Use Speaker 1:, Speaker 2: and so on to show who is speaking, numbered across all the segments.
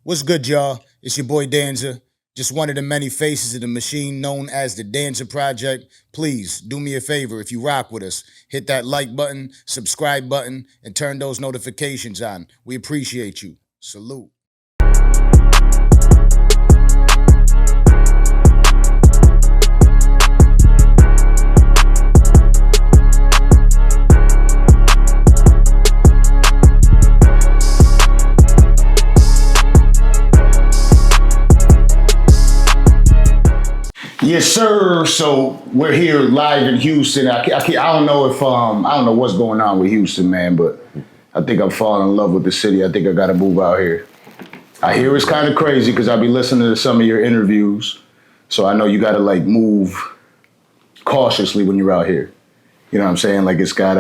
Speaker 1: What's good, y'all? It's your boy Danza. Just one of the many faces of the machine known as the Danza Project. Please do me a favor if you rock with us. Hit that like button, subscribe button, and turn those notifications on. We appreciate you. Salute. Yes, sir. So we're here live in Houston. I don't know if I don't know what's going on with Houston, man, but I think I'm falling in love with the city. I think I got to move out here. I hear it's kind of crazy because I'll be listening to some of your interviews, so I know you got to like move cautiously when you're out here. You know what I'm saying? Like it's got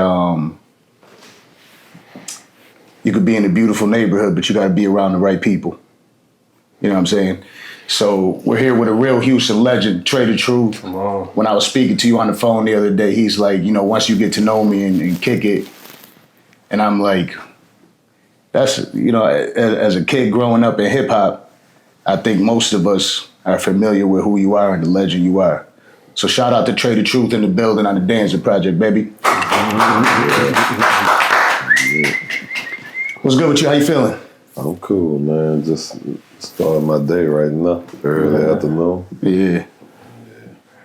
Speaker 1: you could be in a beautiful neighborhood, but you got to be around the right people. You know what I'm saying? So we're here with a real Houston legend, Trae Tha Truth.
Speaker 2: Come on.
Speaker 1: When I was speaking to you on the phone the other day, he's like, you know, once you get to know me and kick it, and I'm like, that's, you know, as a kid growing up in hip hop, I think most of us are familiar with who you are and the legend you are. So shout out to Trae Tha Truth in the building on the Danza Project, baby. What's good with you? How you feeling?
Speaker 3: I'm cool, man. Just starting my day right now. Early afternoon.
Speaker 1: Yeah.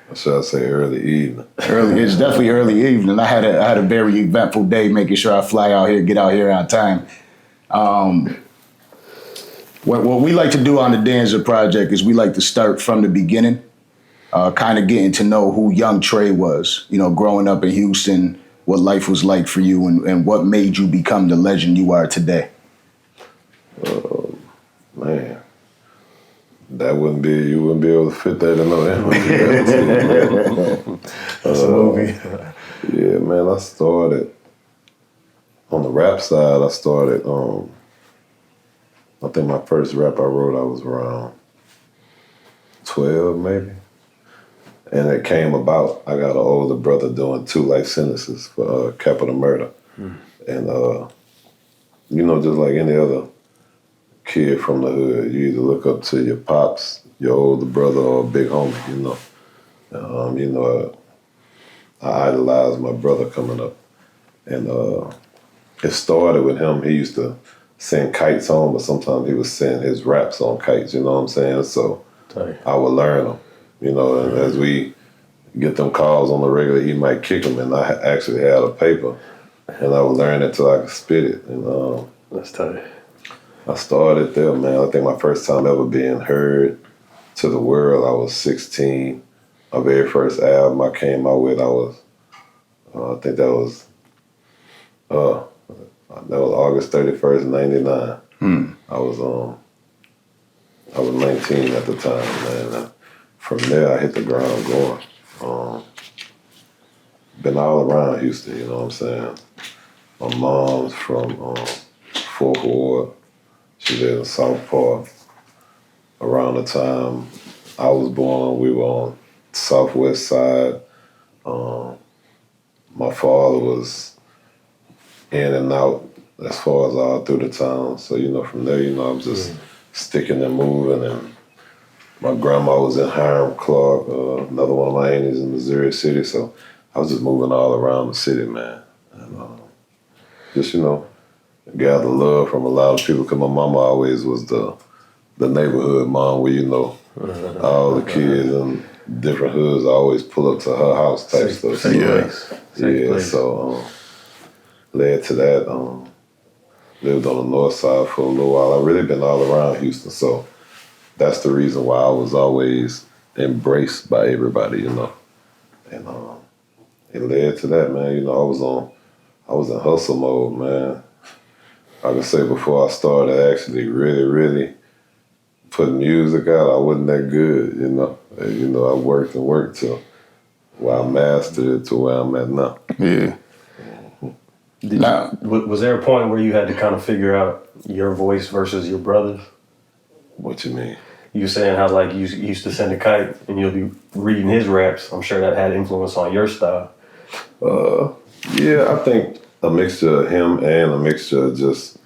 Speaker 3: Or should I say early evening?
Speaker 1: It's definitely early evening. I had a very eventful day making sure I fly out here, get out here on time. What we like to do on the Danza Project is we like to start from the beginning, kind of getting to know who young Trae was, you know, growing up in Houston, what life was like for you and what made you become the legend you are today.
Speaker 3: Man, you wouldn't be able to fit that in no
Speaker 2: That's a movie.
Speaker 3: Yeah, man, I started, on the rap side, I think my first rap I wrote, I was around 12 maybe. And it came about, I got an older brother doing 2 life sentences for capital murder. And, you know, just like any other kid from the hood, you either look up to your pops, your older brother, or a big homie, you know. I idolized my brother coming up. And it started with him. He used to send kites home, but sometimes he would send his raps on kites, you know what I'm saying? So I would learn them, you know, and as we get them calls on the regular, he might kick them, and I actually had a paper, and I would learn it till I could spit it. And
Speaker 2: That's tight.
Speaker 3: I started there, man. I think my first time ever being heard to the world, I was 16. My very first album I came out with, I think that was August 31st, 99. I was 19 at the time, man. And from there, I hit the ground going. Been all around Houston, you know what I'm saying? My mom's from 4th Ward. She lived in South Park. Around the time I was born, we were on Southwest Side. My father was in and out as far as all through the town. So, you know, from there, you know, I was just sticking and moving. And my grandma was in Hiram Clark, another one of my aunties in Missouri City. So I was just moving all around the city, man. And just, you know, gather love from a lot of people, because my mama always was the neighborhood mom where, you know, all the kids in different hoods always pull up to her house type stuff.
Speaker 2: Safe place.
Speaker 3: So led to that. Lived on the north side for a little while. I've really been all around Houston, so that's the reason why I was always embraced by everybody, you know. And it led to that, man. You know, I was in hustle mode, man. I can say before I started actually really putting music out, I wasn't that good, you know. And, you know, I worked till where I mastered it to where I'm at now.
Speaker 1: Yeah.
Speaker 2: Was there a point where you had to kind of figure out your voice versus your brother's?
Speaker 3: What you mean?
Speaker 2: You were saying how like you used to send a kite and you'll be reading his raps. I'm sure that had influence on your style.
Speaker 3: Yeah, I think a mixture of him and a mixture of just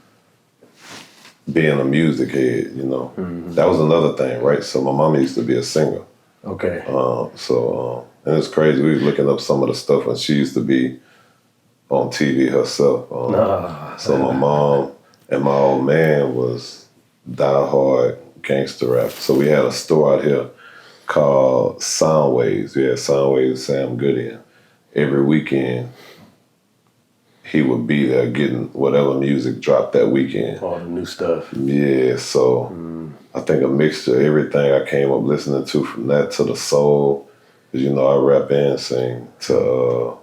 Speaker 3: being a music head, you know. That was another thing, right? So my mama used to be a singer.
Speaker 2: Okay.
Speaker 3: And it's crazy. We was looking up some of the stuff when she used to be on TV herself. So my mom and my old man was diehard gangster rap. So we had a store out here called Soundwaves. We had Soundwaves with Sam Goody. And every weekend, he would be there getting whatever music dropped that weekend.
Speaker 2: All the new stuff.
Speaker 3: Yeah, so I think a mixture of everything I came up listening to, from that to the soul, because you know I rap and sing, to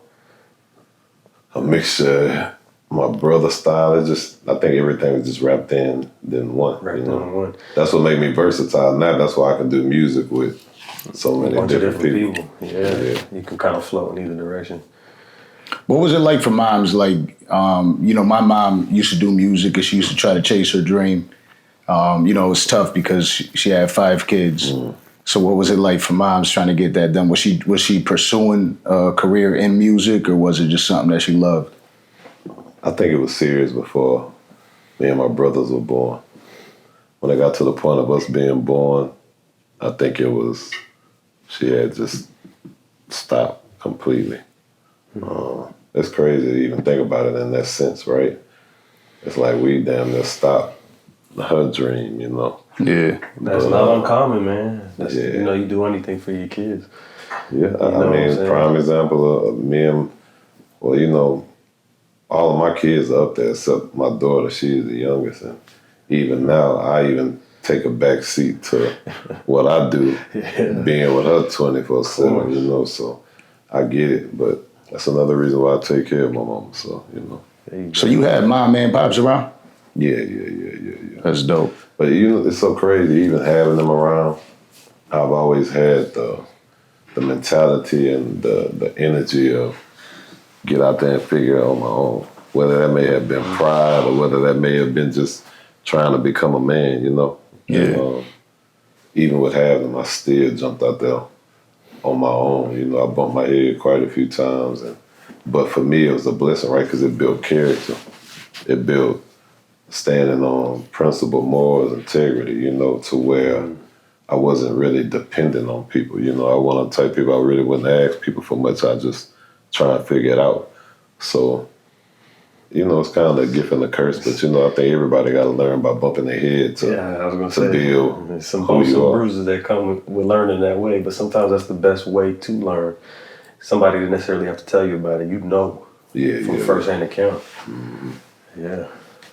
Speaker 3: a mixture of my brother's style. It just, I think everything was just wrapped in one.
Speaker 2: Wrapped in one.
Speaker 3: That's what made me versatile now. That's why I can do music with so many different people.
Speaker 2: Yeah, you can kind of float in either direction.
Speaker 1: What was it like for moms? Like, you know, my mom used to do music and she used to try to chase her dream. You know, it was tough because she had 5 kids. So what was it like for moms trying to get that done? Was she pursuing a career in music, or was it just something that she loved?
Speaker 3: I think it was serious before me and my brothers were born. When it got to the point of us being born, I think it was, she had just stopped completely. It's crazy to even think about it in that sense, right? It's like we damn near stopped her dream, you know?
Speaker 1: Yeah.
Speaker 2: That's not uncommon, man. You know, you do anything for your kids.
Speaker 3: Yeah, I mean, prime example of me and, well, you know, all of my kids are up there except my daughter. She's the youngest. And even now, I even take a back seat to what I do, being with her 24/7, you know, so I get it. But that's another reason why I take care of my mama, so, you know.
Speaker 1: So you had mom and pops around?
Speaker 3: Yeah.
Speaker 1: That's dope.
Speaker 3: But, you know, it's so crazy, even having them around, I've always had the mentality and the energy of get out there and figure it out on my own. Whether that may have been pride or whether that may have been just trying to become a man, you know?
Speaker 1: Yeah.
Speaker 3: And, even with having them, I still jumped out there on my own. You know, I bumped my head quite a few times. But for me, it was a blessing, right? Because it built character. It built standing on principle, morals, integrity, you know, to where I wasn't really dependent on people. You know, I want to type people, I really wouldn't ask people for much. I just try and figure it out. So, you know, it's kind of a gift and a curse, but, you know, I think everybody got to learn by bumping their head to,
Speaker 2: I was gonna say,
Speaker 3: build
Speaker 2: there's some
Speaker 3: who
Speaker 2: bumps
Speaker 3: you
Speaker 2: and
Speaker 3: are.
Speaker 2: bruises that come with learning that way, but sometimes that's the best way to learn. Somebody didn't necessarily have to tell you about it. You know from firsthand account. Yeah.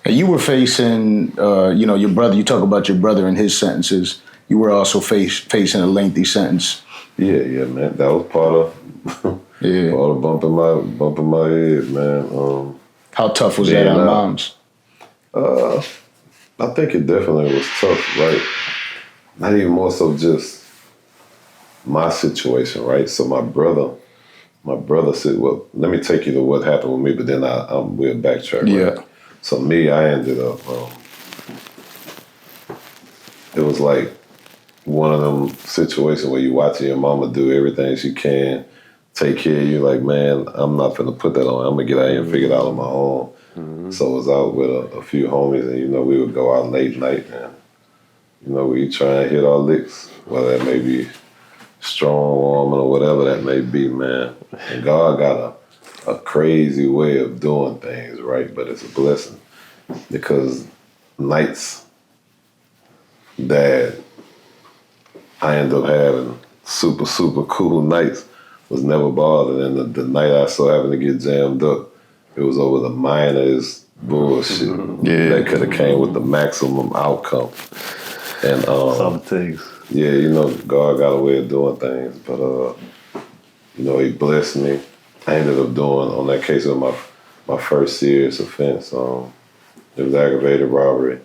Speaker 1: And you were facing, you know, your brother, you talk about your brother and his sentences. You were also facing a lengthy sentence.
Speaker 3: Yeah, man. That was part of part of bumping my head, man.
Speaker 1: How tough was that on moms?
Speaker 3: I think it definitely was tough, right? Not even more so just my situation, right? So my brother said, well, let me take you to what happened with me, but then we'll backtrack. Right?
Speaker 1: Yeah.
Speaker 3: So me, I ended up, it was like one of them situations where you watching your mama do everything she can, take care of you, like, man, I'm not finna put that on. I'm gonna get out here and figure it out on my own. So I was out with a few homies, and, you know, we would go out late night, and, you know, we try and hit our licks, whether that may be strong arming or whatever that may be, man. And God got a crazy way of doing things, right? But it's a blessing, because nights that I end up having super, super cool nights was never bothered. And the night I saw having to get jammed up, it was over the minors bullshit that could have came with the maximum outcome. And
Speaker 2: Some things.
Speaker 3: yeah, you know, God got a way of doing things, but you know, He blessed me. I ended up doing, on that case, of my first serious offense. It was aggravated robbery,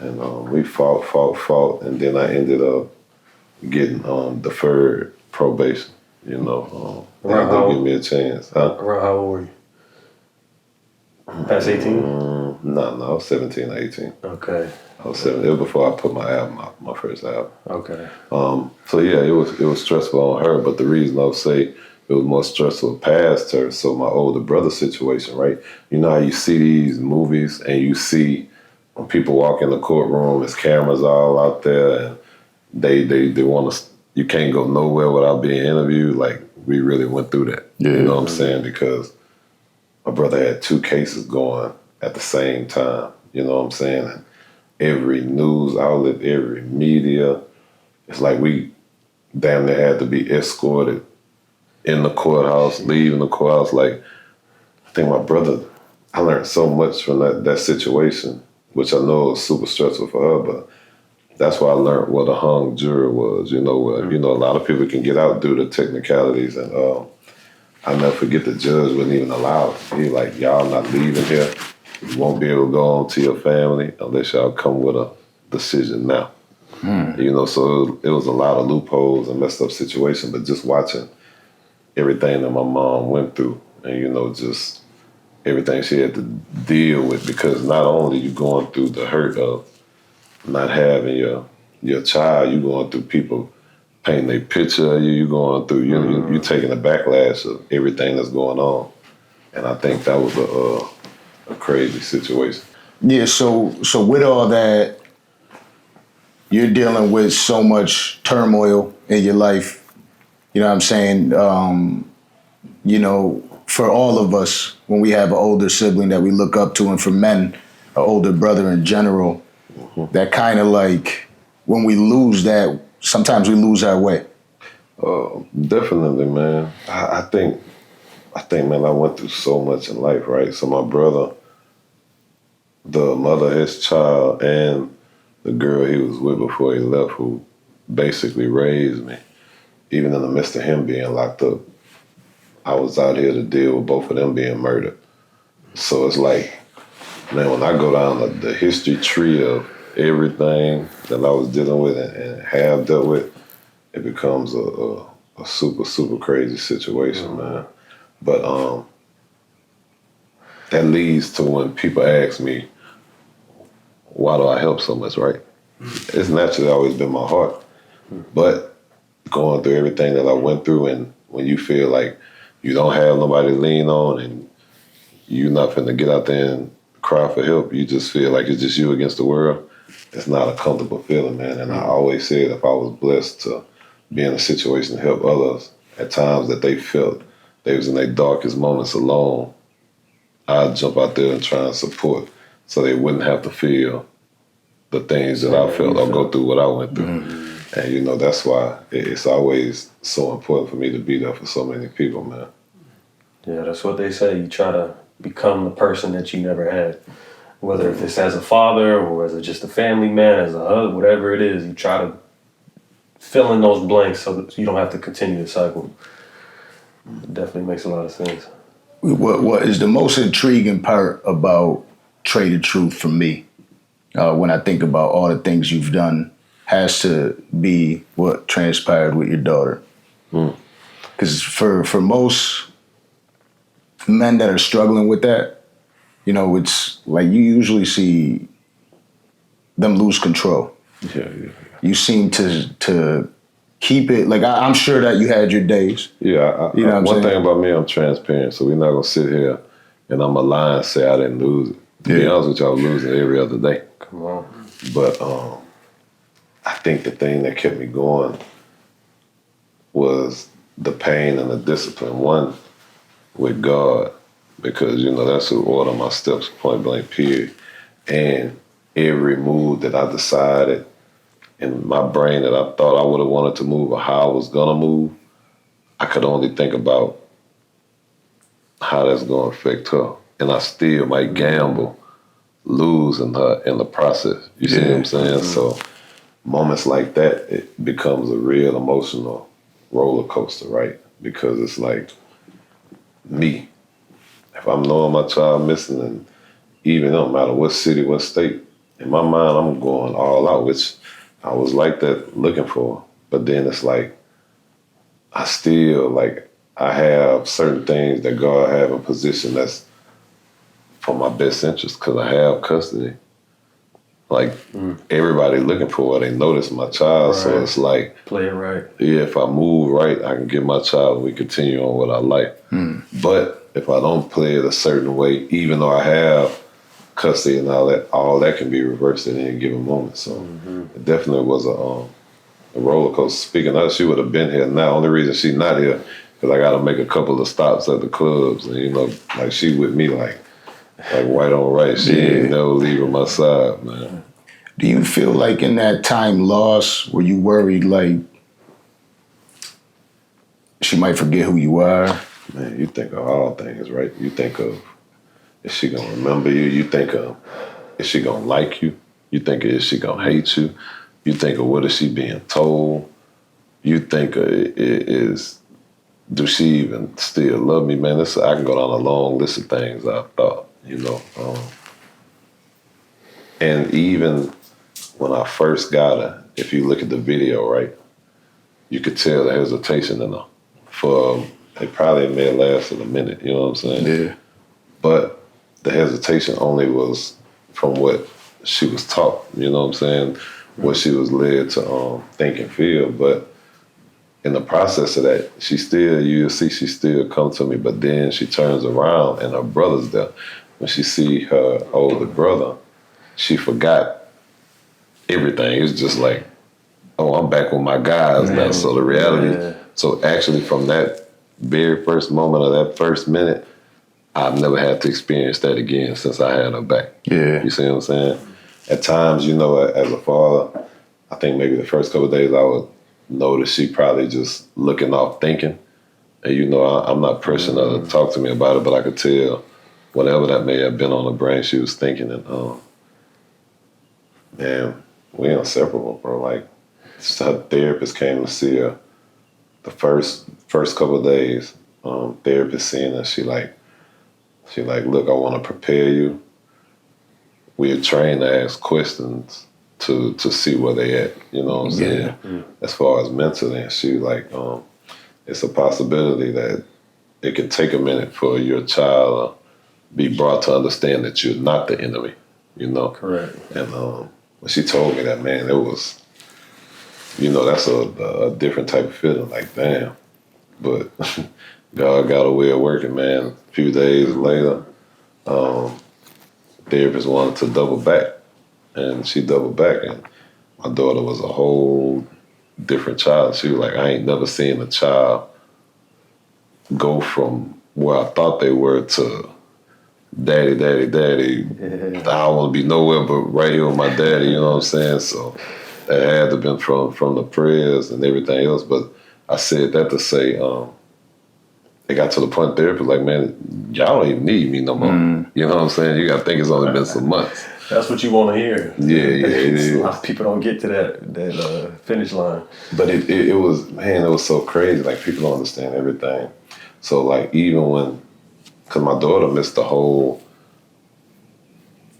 Speaker 3: and we fought, and then I ended up getting deferred probation. You know, they had to give me a chance.
Speaker 2: Around how old were you? Past 18?
Speaker 3: No, I was 17 or 18.
Speaker 2: Okay.
Speaker 3: I was 17. It was before I put my album out, my first album.
Speaker 2: Okay.
Speaker 3: So yeah, it was stressful on her, but the reason I would say it was more stressful past her, so my older brother situation, right? You know how you see these movies and you see when people walk in the courtroom, there's cameras all out there, and they want to. You can't go nowhere without being interviewed. Like, we really went through that.
Speaker 1: Yeah.
Speaker 3: You know what I'm saying? Because my brother had 2 cases going at the same time. You know what I'm saying? And every news outlet, every media, it's like we damn near had to be escorted in the courthouse, leaving the courthouse. Like, I think my brother, I learned so much from that situation, which I know was super stressful for her, but that's why I learned what a hung juror was. You know, a lot of people can get out due to technicalities, and I never forget the judge wouldn't even allow it. He like, y'all not leaving here. You won't be able to go home to your family unless y'all come with a decision now. You know, so it was a lot of loopholes and messed up situations, but just watching everything that my mom went through, and, you know, just everything she had to deal with, because not only you going through the hurt of not having your child, you going through people painting a picture of you, you going through, you taking the backlash of everything that's going on. And I think that was a crazy situation.
Speaker 1: Yeah, so with all that, you're dealing with so much turmoil in your life. You know what I'm saying? You know, for all of us, when we have an older sibling that we look up to, and for men, an older brother in general, that kind of like, when we lose that, sometimes we lose our way.
Speaker 3: Definitely, man. I think, man, I went through so much in life, right? So my brother, the mother of his child, and the girl he was with before he left, who basically raised me, even in the midst of him being locked up, I was out here to deal with both of them being murdered. So it's like, man, when I go down the history tree of everything that I was dealing with and have dealt with, it becomes a super, super crazy situation, man. But that leads to when people ask me, why do I help so much, right? It's naturally always been my heart. But going through everything that I went through, and when you feel like you don't have nobody to lean on and you're not finna get out there and cry for help, you just feel like it's just you against the world, it's not a comfortable feeling, man. And I always said, if I was blessed to be in a situation to help others at times that they felt they was in their darkest moments alone, I'd jump out there and try and support so they wouldn't have to feel the things that I felt or go through what I went through. And, you know, that's why it's always so important for me to be there for so many people, man.
Speaker 2: Yeah, that's what they say. You try to become the person that you never had. Whether if it's as a father or as just a family man, as a husband, whatever it is, you try to fill in those blanks so that you don't have to continue the cycle. It definitely makes a lot of sense.
Speaker 1: What is the most intriguing part about Trae Tha Truth for me, when I think about all the things you've done, has to be what transpired with your daughter. Because for most men that are struggling with that, you know, it's like you usually see them lose control.
Speaker 3: Yeah.
Speaker 1: You seem to keep it, like I'm sure that you had your days.
Speaker 3: Yeah,
Speaker 1: you know what I'm
Speaker 3: one
Speaker 1: saying?
Speaker 3: thing about me, I'm transparent, so we're not gonna sit here and I'm a lie and say I didn't lose it. To be honest with you, I was losing every other day.
Speaker 2: Come on.
Speaker 3: But I think the thing that kept me going was the pain and the discipline. One, with God, because, you know, that's who ordered my steps, point blank, period. And every move that I decided in my brain that I thought I would have wanted to move or how I was gonna move, I could only think about how that's gonna affect her. And I still might gamble losing her in the process. You see what I'm saying? So moments like that, it becomes a real emotional roller coaster, right? Because it's like me. If I'm knowing my child missing, and even no matter what city, what state, in my mind, I'm going all out, which I was like that looking for. But then it's like, I still, like, I have certain things that God have in position that's for my best interest because I have custody. Like, everybody looking for it, they notice my child,
Speaker 2: Right.
Speaker 3: so it's like,
Speaker 2: Play it right.
Speaker 3: yeah, if I move right, I can get my child and we continue on with our life. But if I don't play it a certain way, even though I have custody and all that can be reversed at any given moment. So it definitely was a roller coaster. Speaking of, she would have been here now. Only reason she's not here because I got to make a couple of stops at the clubs, and you know, like she with me like white on rice. She ain't never leaving my side, man.
Speaker 1: Do you feel like in that time lost, were you worried like she might forget who you are?
Speaker 3: Man, you think of all things, right? You think of, is she gonna remember you? You think of, is she gonna like you? You think of, is she gonna hate you? You think of, what is she being told? You think of, do she even still love me? Man, I can go down a long list of things I've thought, you know. And even when I first got her, if you look at the video, right, you could tell the hesitation in her. It probably may have lasted a minute, you know what I'm saying?
Speaker 1: Yeah.
Speaker 3: But the hesitation only was from what she was taught, you know what I'm saying? What she was led to think and feel. But in the process of that, you'll see she still come to me, but then she turns around and her brother's there. When she see her older brother, she forgot everything. It's just like, oh, I'm back with my guys now. So the reality, so actually from that very first moment of that first minute, I've never had to experience that again since I had her back.
Speaker 1: Yeah.
Speaker 3: You see what I'm saying? At times, you know, as a father, I think maybe the first couple of days I would notice she probably just looking off thinking. And, you know, I'm not pressing her to talk to me about it, but I could tell whatever that may have been on her brain, she was thinking. And, man, we inseparable, bro. Like, her therapist came to see her the first couple of days. Therapist seeing her, she like, look, I want to prepare you. We are trained to ask questions to see where they at. You know what I'm saying? Yeah. As far as mentally, and she like, it's a possibility that it could take a minute for your child to be brought to understand that you're not the enemy. You know?
Speaker 2: Correct.
Speaker 3: And when she told me that, man, it was, you know, that's a different type of feeling. Like, damn. But God got a way of working, man. A few days later, therapist wanted to double back, and she doubled back, and my daughter was a whole different child. She was like, I ain't never seen a child go from where I thought they were to daddy. Yeah. I don't want to be nowhere but right here with my daddy, you know what I'm saying? So it had to have been from the prayers and everything else. But I said that to say, it got to the point therapy like, man, y'all don't even need me no more. You know what I'm saying? You got to think it's only been some months.
Speaker 2: That's what you want to hear.
Speaker 3: Yeah, it is.
Speaker 2: A lot of people don't get to that finish line.
Speaker 3: But it was, man, it was so crazy. Like, people don't understand everything. So, like, even because my daughter missed the whole,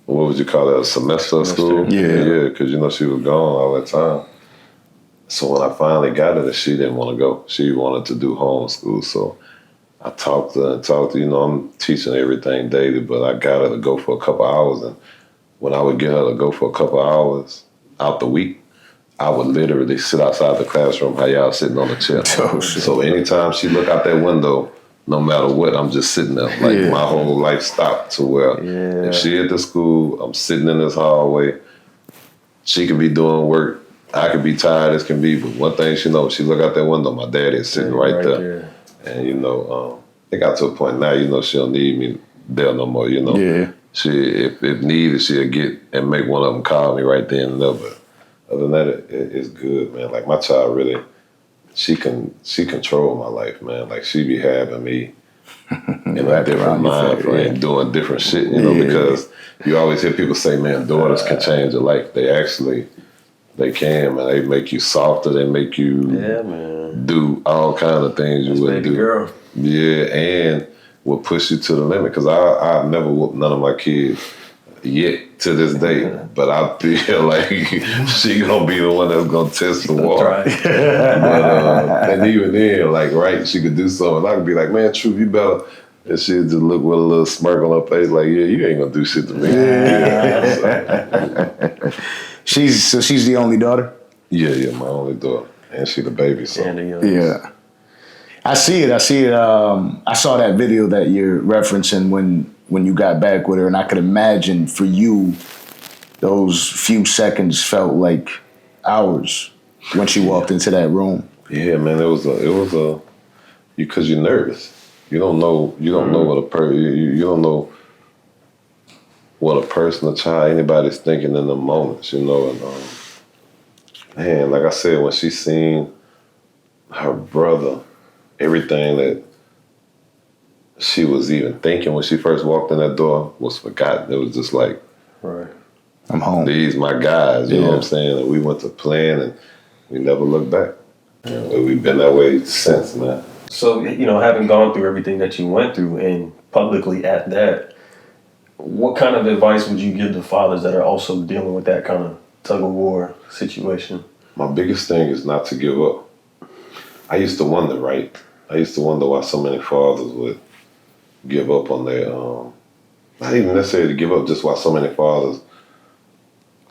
Speaker 3: what would you call it, a semester of school? Yeah, because, you know, she was gone all that time. So when I finally got her, she didn't want to go. She wanted to do homeschool. So I talked to her, you know, I'm teaching everything daily, but I got her to go for a couple hours. And when I would get her to go for a couple hours out the week, I would literally sit outside the classroom, how y'all sitting on the chair. So anytime she look out that window, no matter what, I'm just sitting there. Like, my whole life stopped to where if she at the school, I'm sitting in this hallway. She could be doing work. I could be tired as can be, but one thing she knows, she look out that window, my daddy is sitting right there. And, you know, it got to a point now, you know, she don't need me there no more, you know. Yeah. If needed, she'll get and make one of them call me right then and there. But other than that, it's good, man. Like, my child really, she control my life, man. Like, she be having me in a different mind frame, doing different shit, you know, because you always hear people say, man, daughters can change your life. They can, man. They make you softer. They make you do all kinds of things you wouldn't do. Girl. Yeah, and will push you to the limit. Because I've never whooped none of my kids yet to this day. But I feel like she gonna be the one that's gonna test the water. But and even then, like, right, she could do something. I could be like, man, Truth, you better. And she'd just look with a little smirk on her face, like, yeah, you ain't gonna do shit to me.
Speaker 1: She's the only daughter?
Speaker 3: Yeah, my only daughter. And she the baby, so.
Speaker 1: I see it. I saw that video that you're referencing when when you got back with her, and I could imagine for you, those few seconds felt like hours when she walked into that room.
Speaker 3: Yeah, man, it was a because you're nervous. You don't know what you don't know what a person, a child, anybody's thinking in the moments, you know. And man, like I said, when she seen her brother, everything that she was even thinking when she first walked in that door was forgotten. It was just like,
Speaker 2: Right.
Speaker 1: I'm home.
Speaker 3: These my guys, you know what I'm saying? And we went to plan and we never looked back. And we've been that way since, man.
Speaker 2: So, having gone through everything that you went through and publicly at that, what kind of advice would you give to fathers that are also dealing with that kind of tug of war situation?
Speaker 3: My biggest thing is not to give up. I used to wonder, right? I used to wonder why so many fathers would give up on their, not even necessarily give up, just why so many fathers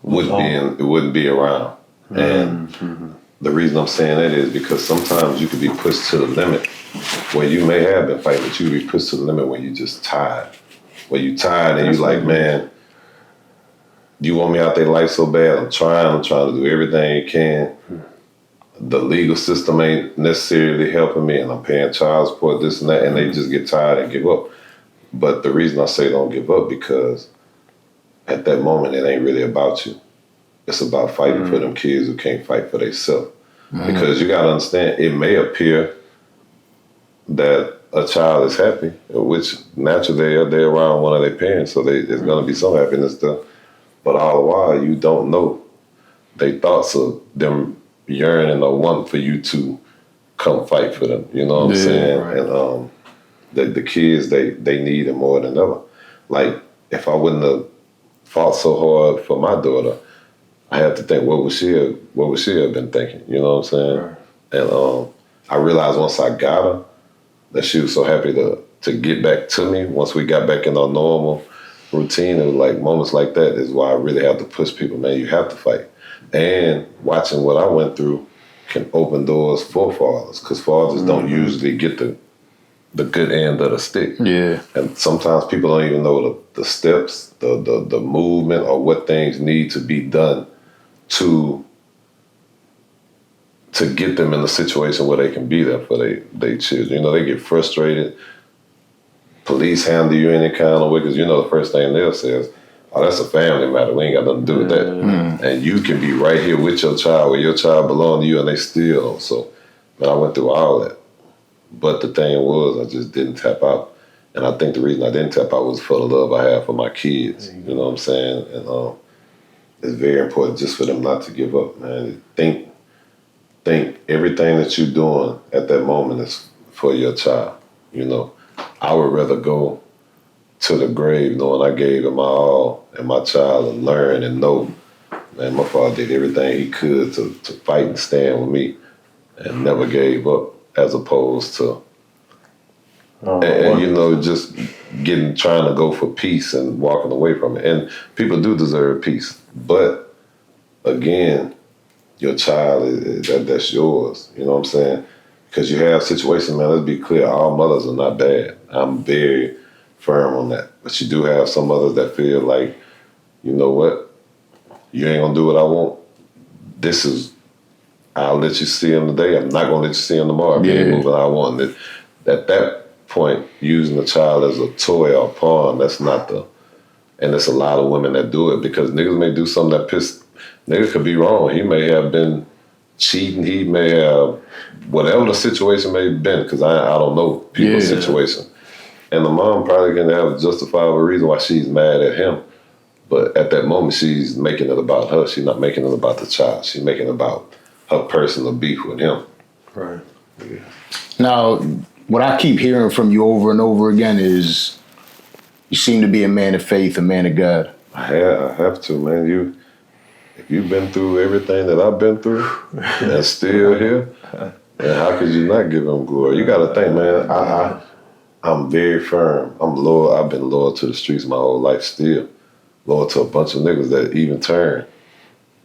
Speaker 3: wouldn't be around. And the reason I'm saying that is because sometimes you could be pushed to the limit where you may have been fighting, but you could be pushed to the limit where you just tired. Where you tired and you like, man, you want me out there life so bad. I'm trying to do everything you can. The legal system ain't necessarily helping me, and I'm paying child support, this and that, and they just get tired and give up. But the reason I say don't give up, because at that moment, it ain't really about you. It's about fighting for them kids who can't fight for themselves. Because you got to understand, it may appear that a child is happy, which naturally they're around one of their parents, so there's going to be some happiness there. But all the while, you don't know they thoughts of them yearning or wanting for you to come fight for them. You know what I'm saying? Right. And the kids, they need it more than ever. Like, if I wouldn't have fought so hard for my daughter, I have to think, what would she have been thinking? You know what I'm saying? Right. And I realized once I got her that she was so happy to get back to me. Once we got back in our normal routine, it was like moments like that is why I really have to push people, man. You have to fight. And watching what I went through can open doors for fathers, because fathers don't usually get the good end of the stick. Yeah. And sometimes people don't even know the steps, the movement, or what things need to be done to get them in a situation where they can be there for their children. You know, they get frustrated. Police handle you any kind of way, because the first thing they'll say is, oh, that's a family matter. We ain't got nothing to do with that. And you can be right here with your child, where your child belongs to you, and they still don't. So, man, I went through all that. But the thing was, I just didn't tap out. And I think the reason I didn't tap out was for the love I have for my kids. You know what I'm saying? And it's very important just for them not to give up, man. Think everything that you're doing at that moment is for your child. I would rather go to the grave knowing I gave him my all and my child, and learn and know, man, my father did everything he could to fight and stand with me and never gave up, as opposed to, just trying to go for peace and walking away from it. And people do deserve peace. But again, your child, that's yours. You know what I'm saying? Because you have situations, man, let's be clear, all mothers are not bad. I'm very firm on that. But you do have some mothers that feel like, you know what, you ain't gonna do what I want. I'll let you see him today. I'm not gonna let you see him tomorrow. You ain't moving how I want. At that point, using the child as a toy or a pawn, that's not and there's a lot of women that do it, because niggas may do something that niggas could be wrong. He may have been cheating. He may have, whatever the situation may have been, because I don't know people's situation. And the mom probably can have a justifiable reason why she's mad at him. But at that moment, she's making it about her. She's not making it about the child. She's making it about her personal beef with him. Right. Yeah.
Speaker 1: Now, what I keep hearing from you over and over again is you seem to be a man of faith, a man of God.
Speaker 3: I have to, man. If you've been through everything that I've been through and still here, then how could you not give him glory? You got to think, man, I'm very firm. I'm loyal. I've been loyal to the streets my whole life still. Loyal to a bunch of niggas that even turn.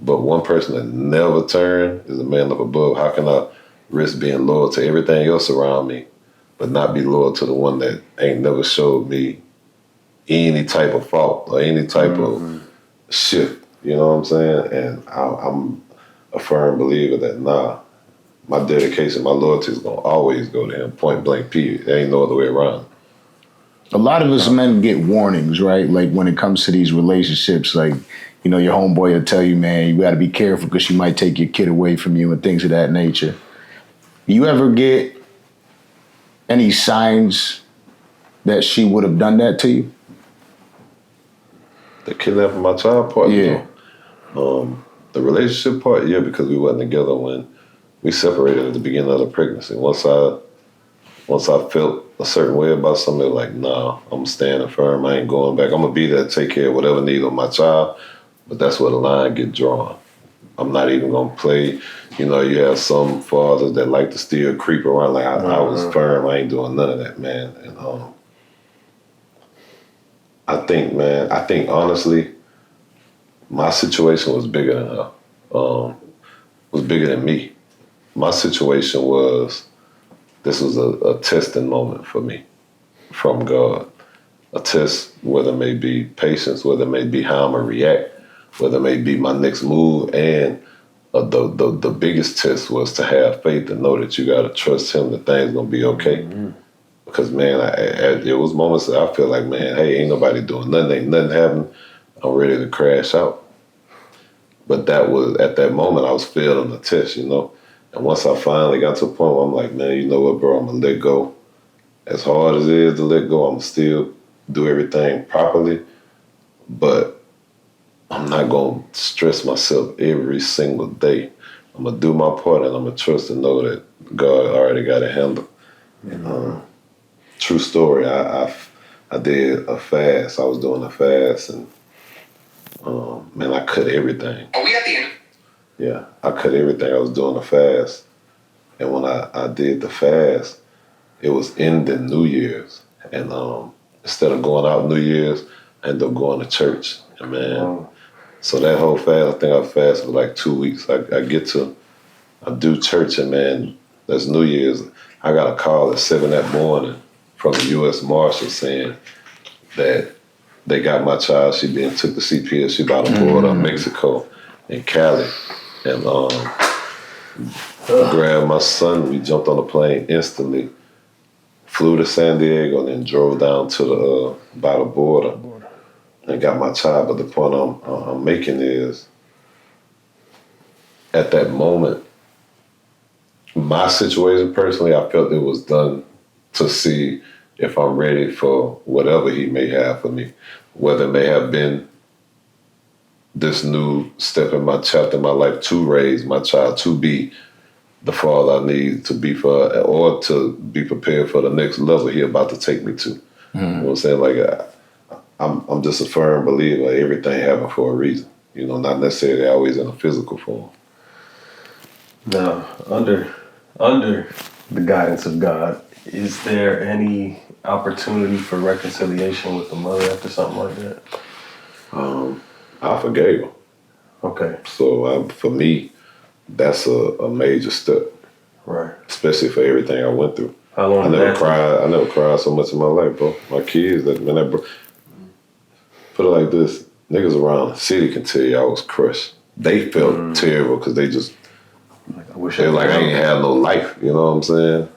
Speaker 3: But one person that never turned is a man up above. How can I risk being loyal to everything else around me, but not be loyal to the one that ain't never showed me any type of fault or any type of shift. You know what I'm saying? And I'm a firm believer that my dedication, my loyalty is gonna always go to him, point blank, period. There ain't no other way around.
Speaker 1: A lot of us men get warnings, right? Like when it comes to these relationships, like, you know, your homeboy will tell you, man, you got to be careful because she might take your kid away from you and things of that nature. You ever get any signs that she would have done that to you?
Speaker 3: The kidnapping my child part,
Speaker 1: Yeah.
Speaker 3: the relationship part, yeah, because we wasn't together when we separated at the beginning of the pregnancy. Once I felt a certain way about something, like, nah, I'm standing firm. I ain't going back. I'm gonna be there to take care of whatever need of my child, but that's where the line get drawn. I'm not even gonna play. You know, you have some fathers that like to still creep around. Like I was firm. I ain't doing none of that, man. And I think honestly, my situation was bigger than her. Was bigger than me. My situation was, this was a testing moment for me from God. A test, whether it may be patience, whether it may be how I'm gonna react, whether it may be my next move, and the biggest test was to have faith and know that you gotta trust Him that things gonna be okay. Mm-hmm. Because man, it was moments that I feel like, man, hey, ain't nobody doing nothing, ain't nothing happening. I'm ready to crash out. But that was, at that moment, I was failing the test, you know. And once I finally got to a point where I'm like, man, you know what, bro, I'm gonna let go. As hard as it is to let go, I'm gonna still do everything properly. But I'm not gonna stress myself every single day. I'm gonna do my part, and I'm gonna trust and know that God already got it handled. Mm-hmm. True story. I did a fast. I was doing a fast, and man, I cut everything. Are we at the end? Yeah, I cut everything. I was doing a fast, and when I did the fast, it was ending New Year's, and instead of going out New Year's, I ended up going to church. And man, so that whole fast, I think I fasted for like 2 weeks. I do church, and man, that's New Year's. I got a call at 7 that morning from the U.S. Marshal saying that they got my child. She being took to CPS. She about to board on Mexico and Cali, and grabbed my son. We jumped on the plane instantly, flew to San Diego, and then drove down to the by the border and got my child. But the point I'm making is, at that moment, my situation personally, I felt it was done to see if I'm ready for whatever He may have for me, whether it may have been this new step in my chapter in my life to raise my child to be the father I need to be for, or to be prepared for the next level He about to take me to. Mm-hmm. You know what I'm saying? Like, I'm just a firm believer everything happened for a reason. You know, not necessarily always in a physical form.
Speaker 2: Now, under the guidance of God, is there any opportunity for reconciliation with the mother after something like that?
Speaker 3: I forgave her.
Speaker 2: Okay.
Speaker 3: So for me, that's a major step.
Speaker 2: Right.
Speaker 3: Especially for everything I went through.
Speaker 2: How long?
Speaker 3: I never cried so much in my life, bro. My kids, put it like this: niggas around the city can tell you I was crushed. They felt terrible because they just, I ain't had no life. You know what I'm saying?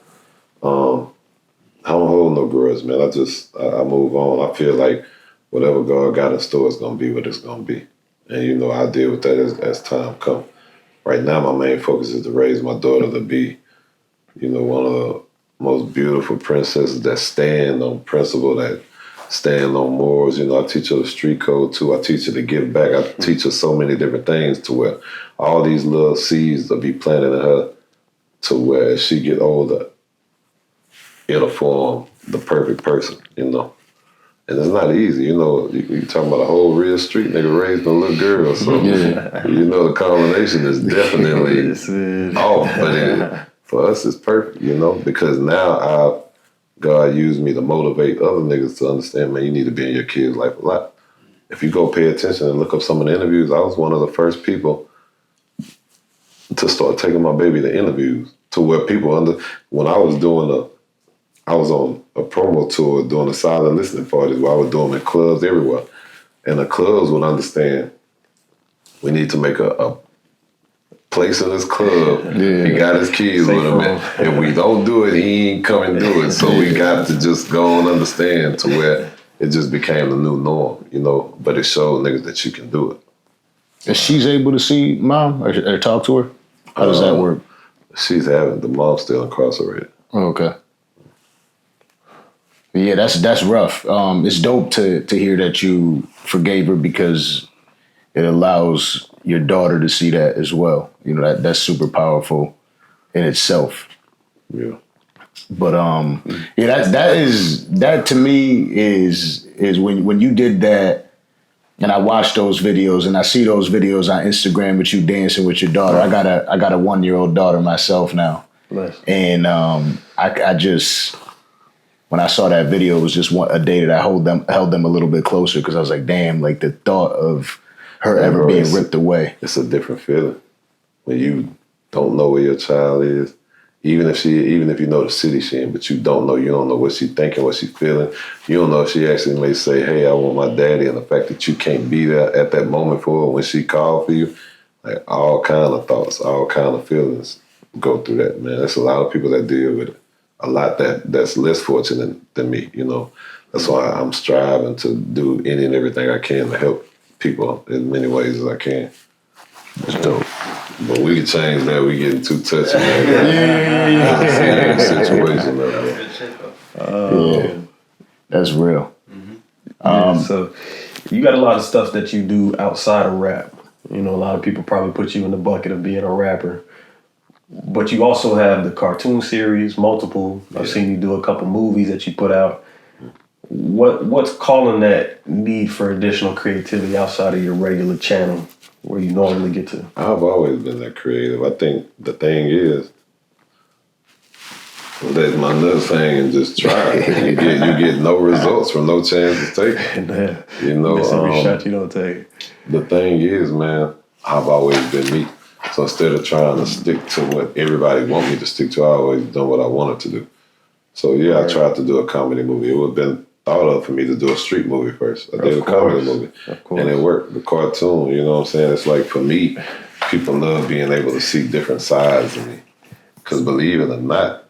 Speaker 3: I don't hold no grudge, man. I move on. I feel like whatever God got in store is gonna be what it's gonna be, and you know I deal with that as time comes. Right now, my main focus is to raise my daughter to be, you know, one of the most beautiful princesses that stand on principle, that stand on morals. You know, I teach her the street code too. I teach her to give back. I teach her so many different things to where all these little seeds will be planted in her to where as she get older, it'll form the perfect person, you know. And it's not easy, you know. You talking about a whole real street nigga raising a little girl, so you know the combination is definitely off. But for us, it's perfect, you know, because now God used me to motivate other niggas to understand, man, you need to be in your kid's life a lot. If you go pay attention and look up some of the interviews, I was one of the first people to start taking my baby to interviews, to where people when I was doing I was on a promo tour doing a silent listening parties where I would do them in clubs everywhere. And the clubs would understand we need to make a place in this club. He got his kids with him. And if we don't do it, he ain't coming to do it. So we got to just go and understand to where it just became the new norm, you know. But it showed niggas that you can do it.
Speaker 1: Is she's able to see mom or talk to her? How does that work?
Speaker 3: She's having the mom's still incarcerated.
Speaker 1: Oh, okay. Yeah, that's rough. It's dope to hear that you forgave her because it allows your daughter to see that as well. You know, that's super powerful in itself.
Speaker 3: Yeah.
Speaker 1: But yeah, that to me is when you did that, and I watch those videos and I see those videos on Instagram with you dancing with your daughter. I got a 1-year-old daughter myself now.
Speaker 2: Nice.
Speaker 1: And I just, when I saw that video, it was just a day that I held them a little bit closer because I was like, damn, like the thought of her ever being ripped away.
Speaker 3: It's a different feeling when you don't know where your child is. Even if you know the city she in, but you don't know what she thinking, what she feeling. You don't know if she actually may say, hey, I want my daddy, and the fact that you can't be there at that moment for her when she called for you, like all kind of thoughts, all kind of feelings go through that, man. There's a lot of people that deal with it. A lot that's less fortunate than me, you know. That's why I'm striving to do any and everything I can to help people in many ways as I can.
Speaker 1: That's dope.
Speaker 3: But we can change that. We getting too touchy, man. Yeah. Situation,
Speaker 1: man. That's real.
Speaker 2: So you got a lot of stuff that you do outside of rap. You know, a lot of people probably put you in the bucket of being a rapper. But you also have the cartoon series, multiple. I've seen you do a couple movies that you put out. What's calling that need for additional creativity outside of your regular channel where you normally get to?
Speaker 3: I've always been that creative. I think the thing is, let my nuts hang and just try. You get no results from no chances taken. You know,
Speaker 2: miss every shot you don't take.
Speaker 3: The thing is, man, I've always been me. So instead of trying to stick to what everybody want me to stick to, I always done what I wanted to do. So yeah, I tried to do a comedy movie. It would have been thought of for me to do a street movie first. I did a comedy movie, and it worked. The cartoon, you know what I'm saying? It's like, for me, people love being able to see different sides of me. Because believe it or not,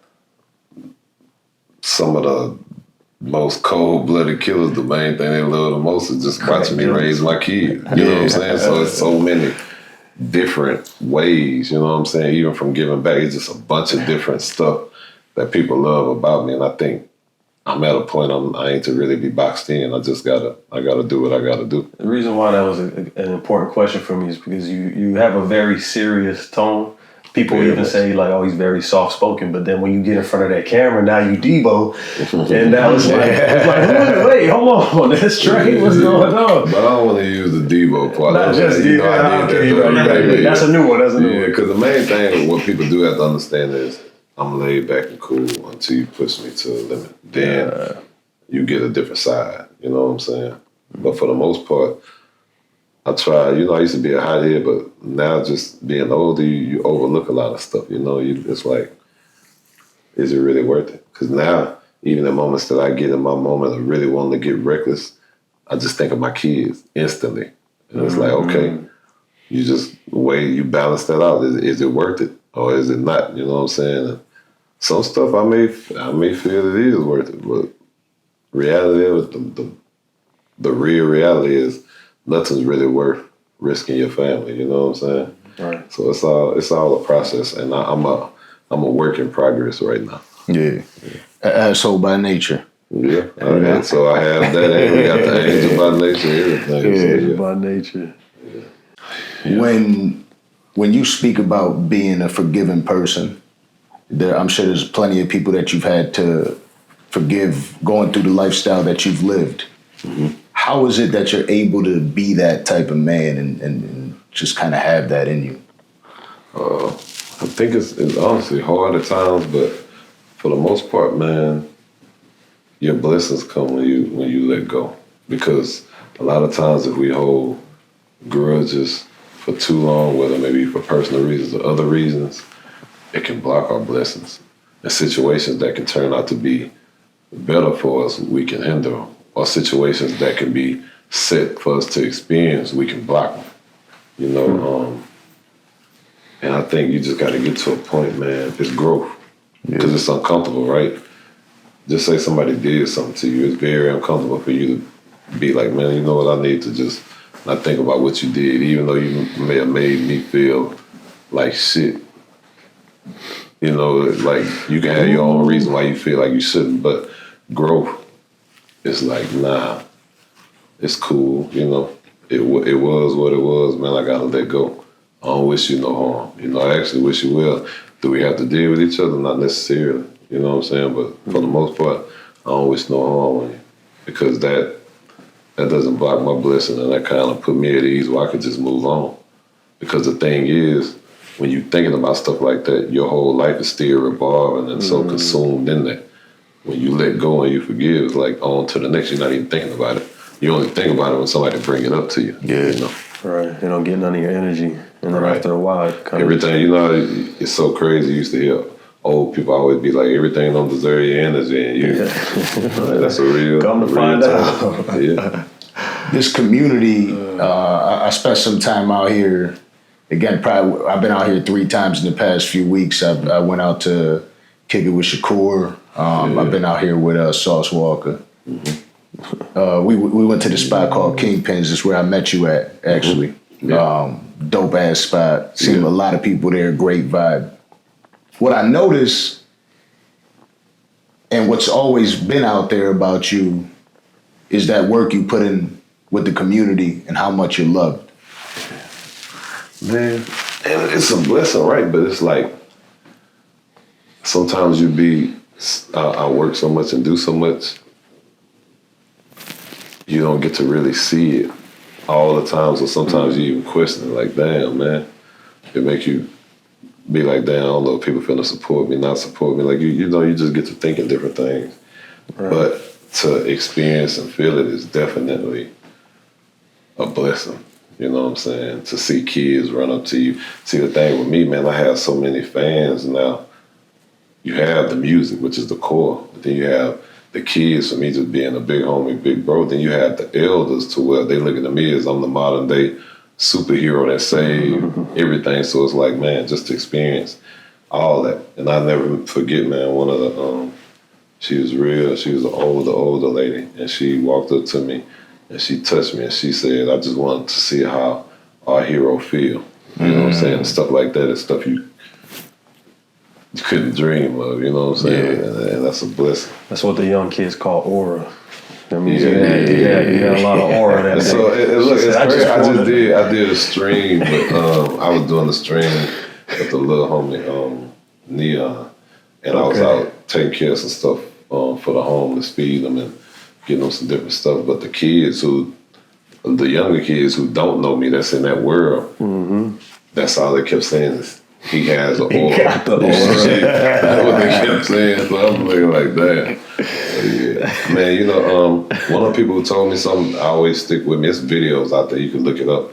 Speaker 3: some of the most cold-blooded killers, the main thing they love the most is just watching me raise my kids. You know what I'm saying? So it's so many different ways, you know what I'm saying? Even from giving back, it's just a bunch of different stuff that people love about me. And I think I'm at a point I ain't to really be boxed in. I just gotta do what I gotta do.
Speaker 2: The reason why that was an important question for me is because you have a very serious tone. People even say like, oh, he's very soft spoken, but then when you get in front of that camera, now you Debo, and now it's like, wait, hold on, that's Trae, what's going on?
Speaker 3: But I don't want to use the Debo part.
Speaker 2: Not just Debo. That's a new one.
Speaker 3: Yeah, because the main thing what people do have to understand is I'm laid back and cool until you push me to the limit. Then you get a different side. You know what I'm saying? But for the most part, I try, you know, I used to be a hothead, but now just being older, you overlook a lot of stuff, you know? It's like, is it really worth it? Because now, even in moments that I get in my moment of really wanting to get reckless, I just think of my kids instantly. And it's like, okay, you just, the way you balance that out, is it worth it or is it not? You know what I'm saying? And some stuff I may feel it is worth it, but reality of it, the real reality is, nothing's really worth risking your family. You know what I'm saying?
Speaker 2: Right.
Speaker 3: So it's all a process, and I'm a work in progress right now.
Speaker 1: Yeah. Asshole by nature.
Speaker 3: Yeah. Okay. So I have that, and we got the angel by nature, everything.
Speaker 2: Angel by nature.
Speaker 1: Yeah. When you speak about being a forgiving person, I'm sure there's plenty of people that you've had to forgive going through the lifestyle that you've lived. Mm-hmm. How is it that you're able to be that type of man and just kind of have that in you?
Speaker 3: I think it's honestly hard at times, but for the most part, man, your blessings come when you let go. Because a lot of times if we hold grudges for too long, whether maybe for personal reasons or other reasons, it can block our blessings. And situations that can turn out to be better for us, we can handle, or situations that can be set for us to experience, we can block them. You know, and I think you just got to get to a point, man. It's growth because it's uncomfortable, right? Just say somebody did something to you. It's very uncomfortable for you to be like, man, you know what? I need to just not think about what you did, even though you may have made me feel like shit. You know, like you can have your own reason why you feel like you shouldn't, but growth is like, nah, it's cool. You know, it was what it was, man. I gotta let go. I don't wish you no harm. You know, I actually wish you well. Do we have to deal with each other? Not necessarily. You know what I'm saying? But for the most part, I don't wish no harm on you because that doesn't block my blessing, and that kind of put me at ease where I could just move on. Because the thing is, when you're thinking about stuff like that, your whole life is still revolving and so consumed in that. When you let go and you forgive, it's like on to the next. You're not even thinking about it. You only think about it when somebody bring it up to you.
Speaker 1: Yeah.
Speaker 3: You know?
Speaker 2: Right. You don't get none of your energy. And then after a while, it kind
Speaker 3: everything, you know, it's so crazy. You used to hear old people always be like, everything don't deserve your energy. And you, that's a real
Speaker 2: come to find out.
Speaker 3: Yeah.
Speaker 1: This community, I spent some time out here. Again, probably I've been out here 3 times in the past few weeks. I went out to kick it with Shakur. I've been out here with Sauce Walka. We went to the spot called Kingpins. It's where I met you at, actually. Dope ass spot. Seen a lot of people there. Great vibe. What I noticed, and what's always been out there about you, is that work you put in with the community and how much you're loved.
Speaker 3: Man, and it's a blessing, right? But it's like sometimes I work so much and do so much, you don't get to really see it all the time. So sometimes you even question it, like, damn, man. It makes you be like, damn, I don't know if people finna support me, not support me. Like, you know, you just get to thinking different things. Right. But to experience and feel it is definitely a blessing. You know what I'm saying? To see kids run up to you. See, the thing with me, man, I have so many fans now. You have the music, which is the core. But then you have the kids, for me just being a big homie, big bro. Then you have the elders to where they look at me as I'm the modern day superhero that saved everything. So it's like, man, just to experience all that. And I never forget, man, one of the, she was an older lady. And she walked up to me and she touched me and she said, I just wanted to see how our hero feel. You know what I'm saying? Stuff like that is stuff you couldn't dream of, you know what I'm saying? Yeah. And that's a blessing.
Speaker 2: That's what the young kids call aura. That means you had a lot of aura that day.
Speaker 3: So look, it's crazy. I did a stream, but I was doing the stream with the little homie Neon, and I was out taking care of some stuff for the homeless, feeding them and getting them some different stuff. But the younger kids who don't know me, that's in that world, that's all they kept saying is, he has an aura.
Speaker 2: Got the aura.
Speaker 3: That's what they kept saying. So I'm looking like that. Yeah. Man, you know, one of the people who told me something I always stick with me, it's videos out there, you can look it up,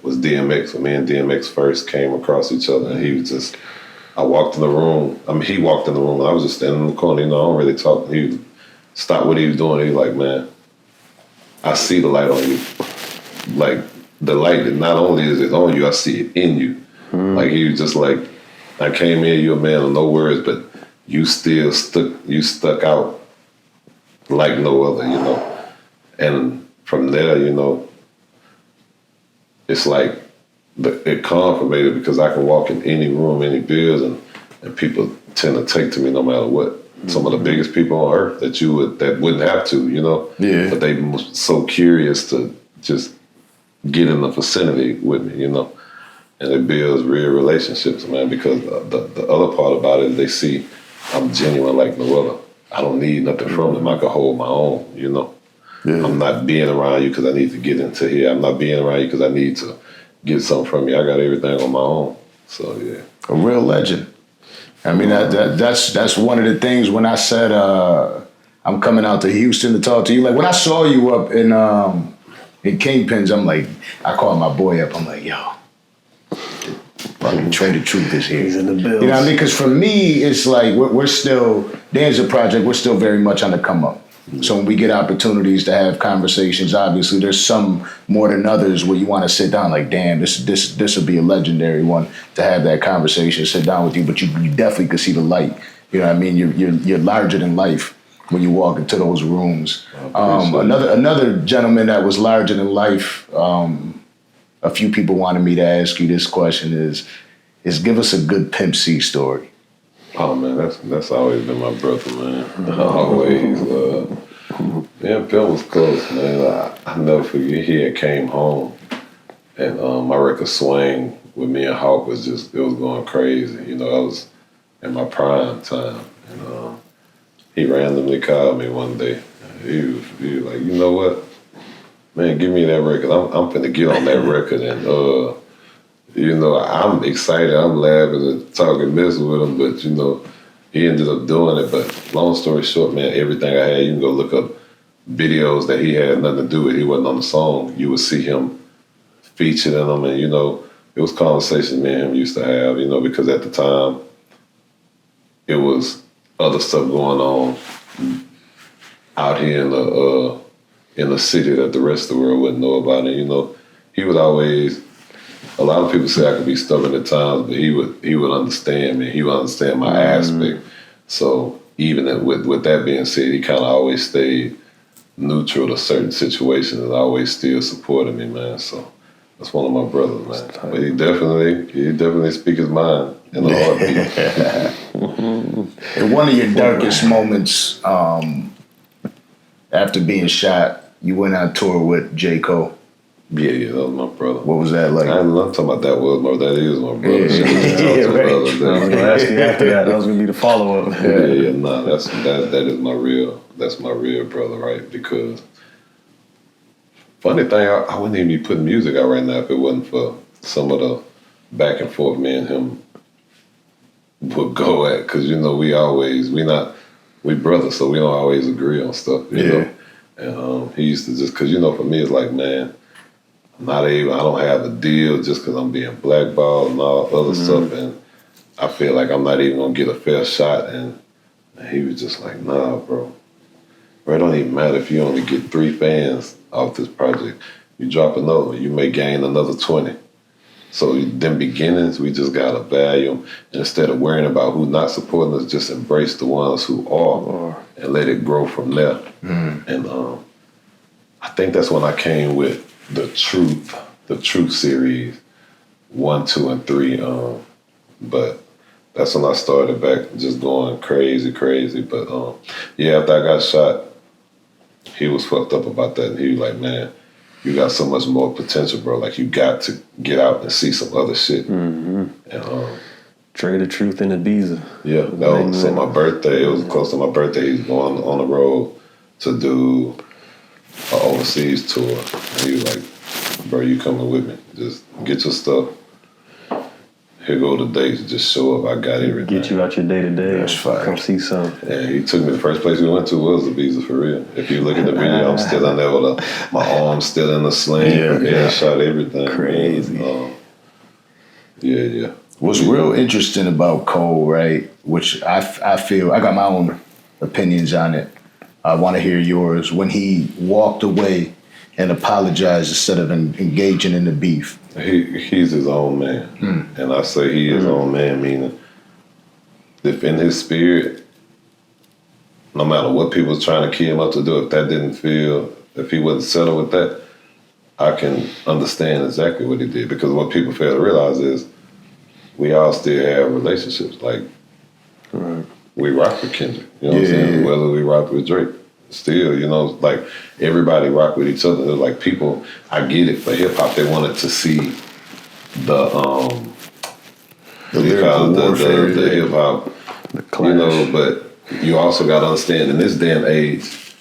Speaker 3: was DMX. When me and DMX first came across each other, and he was just, I walked in the room, he walked in the room, and I was just standing in the corner, you know, I don't really talk. He stopped what he was doing, he was like, man, I see the light on you. Like, the light that not only is it on you, I see it in you. Like, he was just like, I came in, you're a man of no words, but you still stuck out like no other, you know. And from there, you know, it's like it confirmed because I can walk in any room, any building, and people tend to take to me no matter what. Some of the biggest people on earth that wouldn't have to, you know. Yeah. But they were so curious to just get in the vicinity with me, you know. And it builds real relationships, man, because the other part about it, they see I'm genuine like no other. I don't need nothing from them. I can hold my own, you know. Yeah. I'm not being around you because I need to get into here. I'm not being around you because I need to get something from you. I got everything on my own. So, yeah.
Speaker 1: A real legend. I mean, that's one of the things when I said I'm coming out to Houston to talk to you. Like, when I saw you up in Kingpins, I'm like, I called my boy up. I'm like, yo, Fucking Trae Tha Truth is here.
Speaker 2: He's in the bills.
Speaker 1: You know what I mean? Because for me, it's like we're still, Danza Project, we're still very much on the come up. So when we get opportunities to have conversations, obviously there's some more than others where you want to sit down like, damn, this will be a legendary one to have that conversation, sit down with you. But you definitely could see the light. You know what I mean? You're larger than life when you walk into those rooms. Another gentleman that was larger than life. A few people wanted me to ask you this question: is give us a good Pimp C story.
Speaker 3: Oh man, that's always been my brother, man. Always. Pimp was close, man. I never forget. He had came home, and my record Swing with me and Hawk was going crazy. You know, I was in my prime time, and he randomly called me one day. He was like, you know what, man, give me that record. I'm finna get on that record, and you know, I'm excited. I'm laughing and talking mess with him, but you know, he ended up doing it. But long story short, man, everything I had, you can go look up videos that he had nothing to do with. He wasn't on the song. You would see him featured in them, and you know, it was conversations me and him used to have. You know, because at the time, it was other stuff going on out here in the city that the rest of the world wouldn't know about. And you know, he would always. A lot of people say I could be stubborn at times, but he would understand me. He would understand my aspect. So even with that being said, he kind of always stayed neutral to certain situations and always still supported me, man. So that's one of my brothers, man. But he definitely speak his mind in the heartbeat.
Speaker 1: In one of your darkest moments, after being shot, you went on tour with J. Cole.
Speaker 3: Yeah, that was my brother.
Speaker 1: What was that like?
Speaker 3: I'm not talking about that was my brother. That is my brother.
Speaker 1: Right.
Speaker 2: I was going to ask you after that. That was going to be the follow-up.
Speaker 3: Nah, that is my real brother, right? Because funny thing, I wouldn't even be putting music out right now if it wasn't for some of the back and forth me and him would go at. Because, you know, we brothers, so we don't always agree on stuff, you know? And he used to just, because, you know, for me, it's like, man, I don't have a deal just because I'm being blackballed and all other stuff, and I feel like I'm not even gonna get a fair shot. And he was just like, nah, bro. It don't even matter if you only get 3 fans off this project. You drop another one, you may gain another 20. So them beginnings, we just gotta value them. And instead of worrying about who's not supporting us, just embrace the ones who are and let it grow from there. And I think that's when I came with the Truth series, 1, 2, and 3. But that's when I started back just going crazy. But after I got shot, he was fucked up about that. And he was like, man, you got so much more potential, bro. Like, you got to get out and see some other shit. And
Speaker 2: Trae Tha Truth in Ibiza.
Speaker 3: Yeah, that was on my birthday. It was close to my birthday. He's going on the road to do an overseas tour. And he was like, bro, you coming with me. Just get your stuff. Here go the dates. Just show up. I got everything.
Speaker 2: Get you out your day-to-day.
Speaker 1: That's fine.
Speaker 2: Come see something.
Speaker 3: Yeah, he took me. The first place we went to was Ibiza, for real. If you look at the video, I'm still in there with my arm still in the sling. Yeah, shot everything.
Speaker 2: Crazy.
Speaker 3: Yeah.
Speaker 1: What's real interesting about Cole, right, which I feel, I got my own opinions on it. I want to hear yours. When he walked away and apologized instead of engaging in the beef.
Speaker 3: He's his own man. And I say he is his own man, meaning if in his spirit, no matter what people was trying to key him up to do, if he wasn't settled with that, I can understand exactly what he did. Because what people fail to realize is we all still have relationships. Like, we rock with Kendrick, you know what I'm saying? Whether we rock with Drake. Still, you know, like, everybody rock with each other. They're like, people, I get it, for hip hop, they wanted to see the
Speaker 1: lyrical warfare,
Speaker 3: the hip hop, you know, but you also got to understand, in this day and age,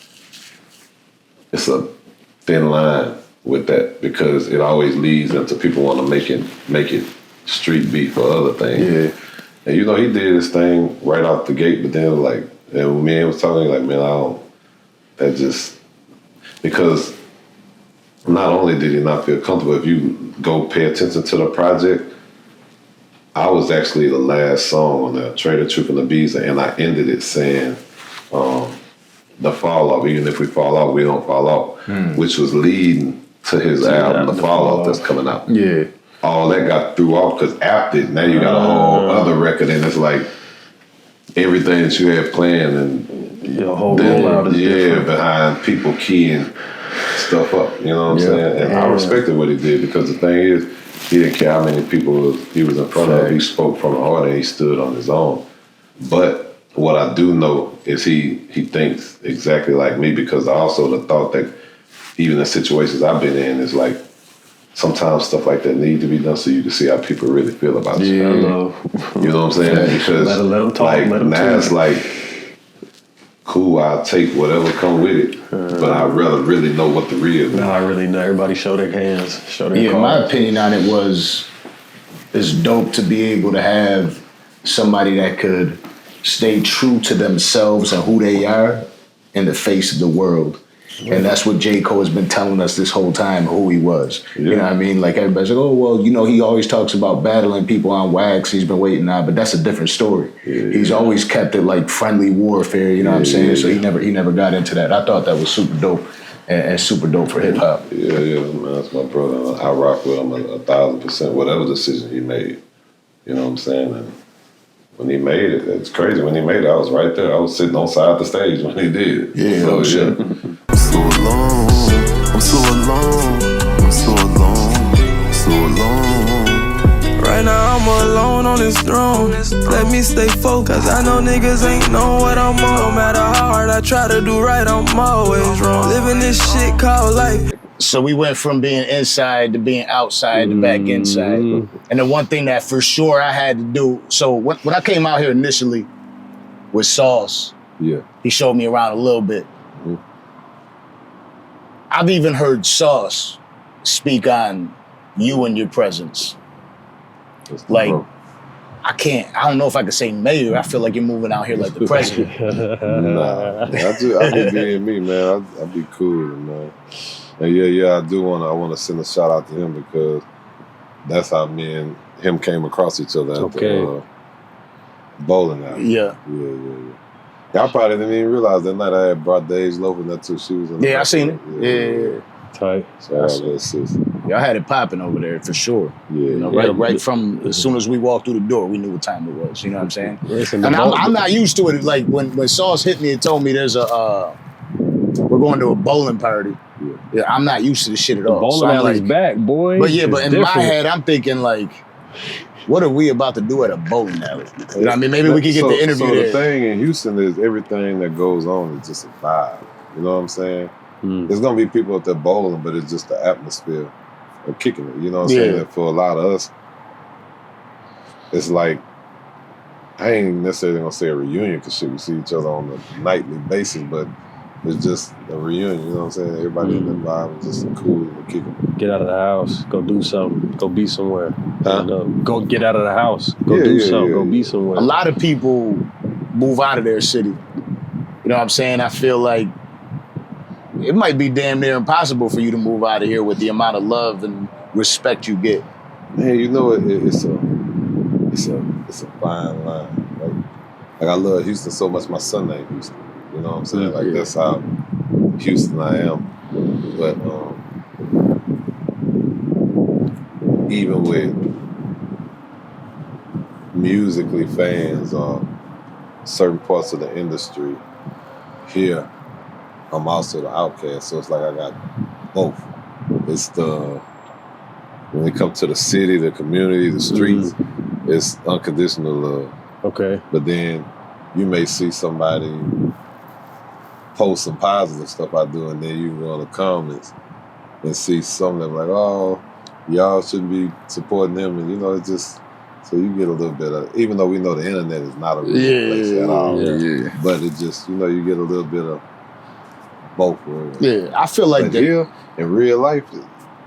Speaker 3: it's a thin line with that, because it always leads into people want to make it street beef or other things. Yeah. And you know, he did his thing right off the gate, but then like, and when me and him was talking, like, man, because not only did he not feel comfortable, if you go pay attention to the project, I was actually the last song on the Trae Tha Truth and the Bees, and I ended it saying, the fall off, even if we fall off, we don't fall off, which was leading to his album, The Fall Off, that's coming out.
Speaker 1: Yeah.
Speaker 3: All that got threw off because after it, now you got a whole other record, and it's like everything that you had planned and
Speaker 2: Your whole rollout is different.
Speaker 3: behind people keying stuff up. You know what I'm saying? And I respected what he did because the thing is, he didn't care how many people he was in front of. He spoke from the heart and he stood on his own. But what I do know is he thinks exactly like me, because also the thought that even the situations I've been in is like sometimes stuff like that need to be done so you can see how people really feel about you.
Speaker 2: Yeah.
Speaker 3: You know what I'm saying? Because
Speaker 2: let them talk.
Speaker 3: like
Speaker 2: Let them
Speaker 3: now it's like, cool, I'll take whatever come with it, but I'd rather really know what the real is.
Speaker 2: Now I really know. Everybody show their hands, show their cards.
Speaker 1: My opinion on it was, it's dope to be able to have somebody that could stay true to themselves and who they are in the face of the world. And that's what J. Cole has been telling us this whole time, who he was. Yeah. You know what I mean? Like, everybody's like, oh, well, you know, he always talks about battling people on wax. He's been waiting on, but that's a different story. Yeah, he's always kept it like friendly warfare, you know what I'm saying? Yeah. So he never got into that. I thought that was super dope and super dope for hip hop.
Speaker 3: Yeah, man, that's my brother. I rock with him 1,000%, whatever decision he made. You know what I'm saying? And when he made it, it's crazy. When he made it, I was right there. I was sitting on side the stage when he did.
Speaker 1: Yeah,
Speaker 3: so,
Speaker 1: shit.
Speaker 4: I'm so alone, I'm so alone, I'm so alone, so alone. Right now I'm alone on this throne. Let me stay focused, I know niggas ain't know what I'm on. No matter how hard I try to do right, I'm always wrong. Living this shit called life.
Speaker 1: So we went from being inside to being outside to back inside. And the one thing that for sure I had to do, so when I came out here initially with Sauce, he showed me around a little bit. I've even heard Sauce speak on you and your presence. Like, I don't know if I could say mayor. I feel like you're moving out here like the president.
Speaker 3: Nah, I be being me, man. I be cool, man. And I want to send a shout out to him because that's how me and him came across each other at the bowling alley. Yeah. I probably didn't even realize that night I had brought Dage Loaf in there too. She was in the
Speaker 1: I seen it. Yeah.
Speaker 2: Tight.
Speaker 1: Y'all had it popping over there for sure.
Speaker 3: Yeah.
Speaker 1: You know, right from as soon as we walked through the door, we knew what time it was. You know what I'm saying? And I'm not used to it. Like when Sauce hit me and told me there's we're going to a bowling party. Yeah, I'm not used to this shit at all.
Speaker 2: The bowling alley's back, boy.
Speaker 1: But in my head, I'm thinking like, what are we about to do at a bowling alley? You know what I mean? Maybe we could get the interview there.
Speaker 3: The thing in Houston is everything that goes on is just a vibe. You know what I'm saying? There's gonna be people up there bowling, but it's just the atmosphere of kicking it. You know what I'm saying? And for a lot of us, it's like, I ain't necessarily gonna say a reunion because we see each other on a nightly basis, but it's just a reunion, you know what I'm saying? Everybody in the vibe is just cool and kicking.
Speaker 2: Get out of the house, go do something, go be somewhere. Go get out of the house, go do something, go be somewhere.
Speaker 1: A lot of people move out of their city. You know what I'm saying? I feel like it might be damn near impossible for you to move out of here with the amount of love and respect you get.
Speaker 3: Man, you know it's a fine line. Like I love Houston so much. My son named Houston. You know what I'm saying? Like that's how Houston I am. But even with musically fans or certain parts of the industry here, I'm also the outcast. So it's like I got both. It's when it comes to the city, the community, the streets, it's unconditional love.
Speaker 2: Okay.
Speaker 3: But then you may see somebody post some positive stuff I do, and then you can go in the comments and see some of them like, oh, y'all shouldn't be supporting them. And, it's just, so you get a little bit of, even though we know the internet is not a real place at all. Yeah. But it just, you get a little bit of both.
Speaker 1: Yeah, I feel like that.
Speaker 3: Here, in real life,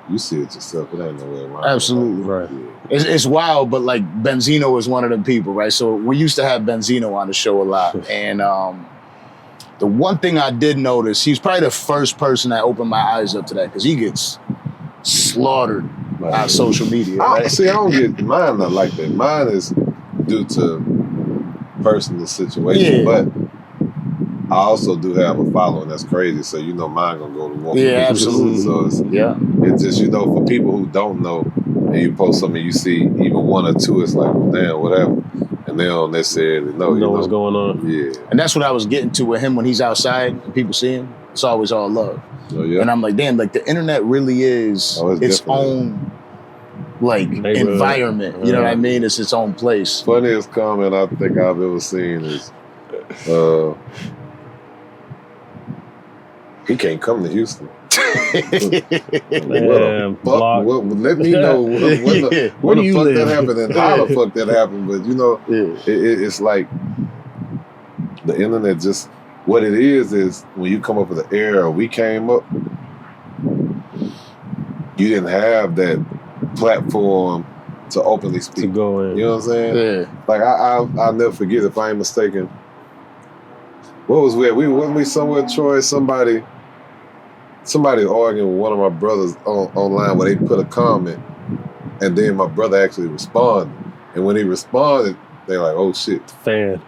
Speaker 3: you see it yourself. It ain't no way around.
Speaker 1: Absolutely.
Speaker 2: Right.
Speaker 1: Yeah. It's wild, but like Benzino is one of them people, right? So we used to have Benzino on the show a lot. And the one thing I did notice, he's probably the first person that opened my eyes up to that because he gets slaughtered our social media. Right?
Speaker 3: See, I don't get mine not like that. Mine is due to personal situation, but I also do have a following that's crazy, so you know mine gonna go to war.
Speaker 1: Yeah, absolutely.
Speaker 3: So it's just, you know, for people who don't know, and you post something, you see even one or two, it's like, well, damn, whatever, and they don't necessarily know. You know
Speaker 2: what's going on.
Speaker 3: Yeah,
Speaker 1: and that's what I was getting to with him when he's outside and people see him. It's always all love.
Speaker 3: Oh, yeah.
Speaker 1: And I'm like, damn, like the internet really is its own like environment. You know what I mean? It's its own place.
Speaker 3: Funniest comment I think I've ever seen is, he can't come to Houston.
Speaker 2: Man,
Speaker 3: let me know when the fuck that happened and how the fuck that happened. But you know, it's like the internet just, what it is when you come up with the era we came up, you didn't have that platform to openly speak.
Speaker 2: To go in.
Speaker 3: You know what I'm saying?
Speaker 1: Yeah.
Speaker 3: Like I'll never forget, if I ain't mistaken, what was weird? Wasn't we somewhere, Troy? Somebody arguing with one of my brothers online where they put a comment, and then my brother actually responded. And when he responded, they're like, "Oh shit,
Speaker 2: fan."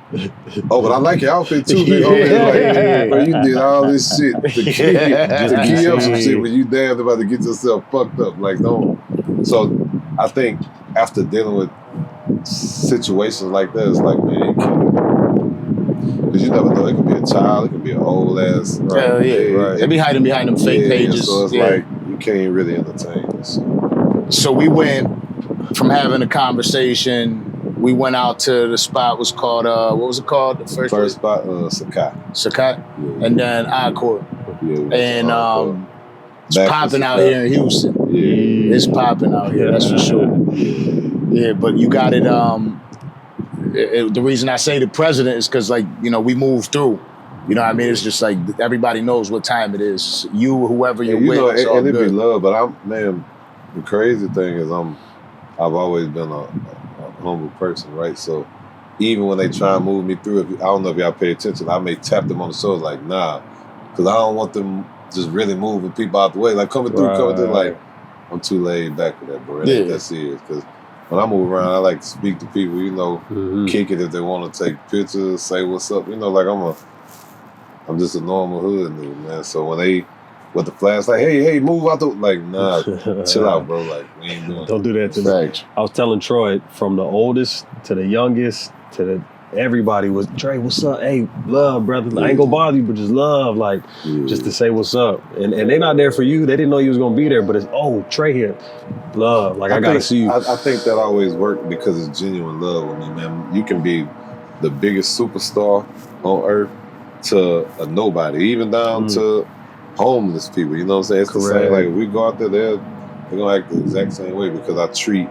Speaker 3: Oh, but I like your outfit too, nigga. Like, bro, you did all this shit to key up some shit when you damn about to get yourself fucked up. Like, don't. So I think after dealing with situations like that, it's like, man, you can't. Because you never know, it could be a child, it could be an old ass. Right?
Speaker 1: Hell yeah.
Speaker 3: Right.
Speaker 1: They be hiding behind them fake pages.
Speaker 3: So it's like, you can't really entertain this.
Speaker 1: So we went from having a conversation, we went out to the spot, was called, what was it called? The first
Speaker 3: spot, Sakai.
Speaker 1: Sakai?
Speaker 3: Yeah.
Speaker 1: And then Encore.
Speaker 3: Yeah,
Speaker 1: and it's popping out here in Houston.
Speaker 3: Yeah.
Speaker 1: It's popping out here, that's for sure. Yeah, but you got it, the reason I say the president is because, like, you know, we move through. You know what I mean? It's just like everybody knows what time it is. You, whoever you're with,
Speaker 3: know,
Speaker 1: it's all
Speaker 3: and it
Speaker 1: good.
Speaker 3: be love, but the crazy thing is I've always been a humble person, right? So even when they try and move me through, I don't know if y'all pay attention, I may tap them on the shoulder like, nah, because I don't want them just really moving people out the way. Like coming through, like, I'm too laid back for that, bro. It ain't that serious, because when I move around, I like to speak to people, you know, kick it if they want to take pictures, say what's up. You know, like I'm just a normal hood nigga, man. So when they, with the flash, like, hey, move out the, like, nah, chill out, bro. Like, we ain't doing
Speaker 2: Don't do that to me. I was telling Troy, from the oldest to the youngest to the, everybody was, Trae, what's up? Hey, love, brother. I ain't gonna bother you, but just love, like, just to say what's up. And they not there for you. They didn't know you was gonna be there, but it's, oh, Trae here. Love, like, I gotta see you.
Speaker 3: I think that always worked because it's genuine love with me, man. You can be the biggest superstar on earth to a nobody, even down to homeless people. You know what I'm saying? It's the same. Like, if we go out there, they're gonna act the exact same way because I treat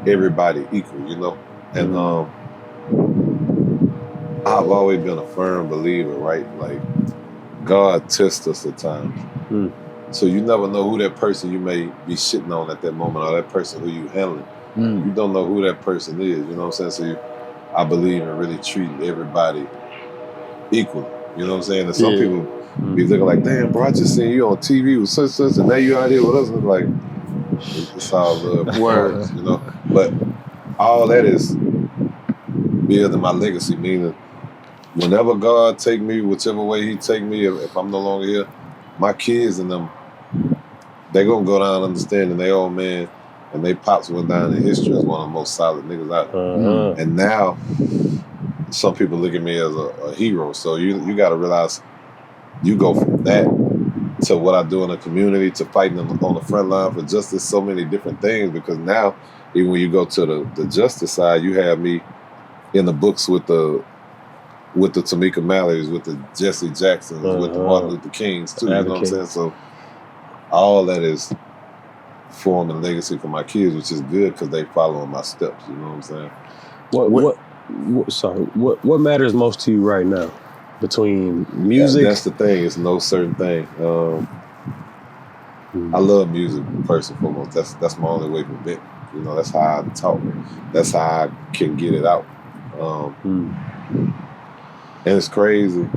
Speaker 3: everybody equal, you know? And I've always been a firm believer, right? Like, God tests us at times. So you never know who that person you may be shitting on at that moment, or that person who you handling. You don't know who that person is, you know what I'm saying? So I believe in really treating everybody equally, you know what I'm saying? And some people be looking like, damn, bro, I just seen you on TV with such, and now you out here with us, and like, it's all love, words, you know? But all that is building my legacy, meaning whenever God take me, whichever way he take me, if I'm no longer here, my kids and them, they gonna go down understanding they old man, and they pops went down in history as one of the most solid niggas out there. And now, some people look at me as a hero. So you gotta realize, you go from that to what I do in the community, to fighting on the front line for justice, so many different things, because now, even when you go to the justice side, you have me in the books with the Tamika Mallory's, with the Jesse Jacksons, with the Martin Luther Kings too. You know what I'm saying? So all that is forming a legacy for my kids, which is good because they following my steps. You know what I'm saying?
Speaker 2: What matters most to you right now between music?
Speaker 3: That's the thing. It's no certain thing. I love music first and foremost. That's my only way to vent. You know, that's how I talk. That's how I can get it out. And it's crazy.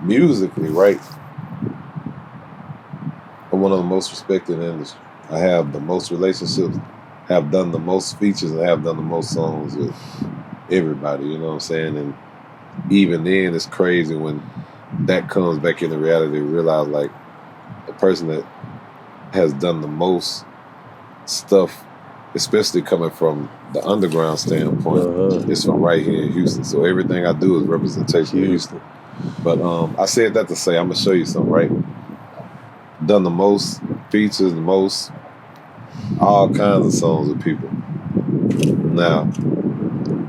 Speaker 3: Musically, right? one of the most respected in the industry. I have the most relationships, have done the most features, and have done the most songs with everybody, you know what I'm saying? And even then, it's crazy when that comes back into reality to realize, like, the person that has done the most stuff, especially coming from the underground standpoint, is from right here in Houston. So everything I do is representation of Houston. But I said that to say, I'm going to show you something, right? Done the most features, the most, all kinds of songs with people. Now,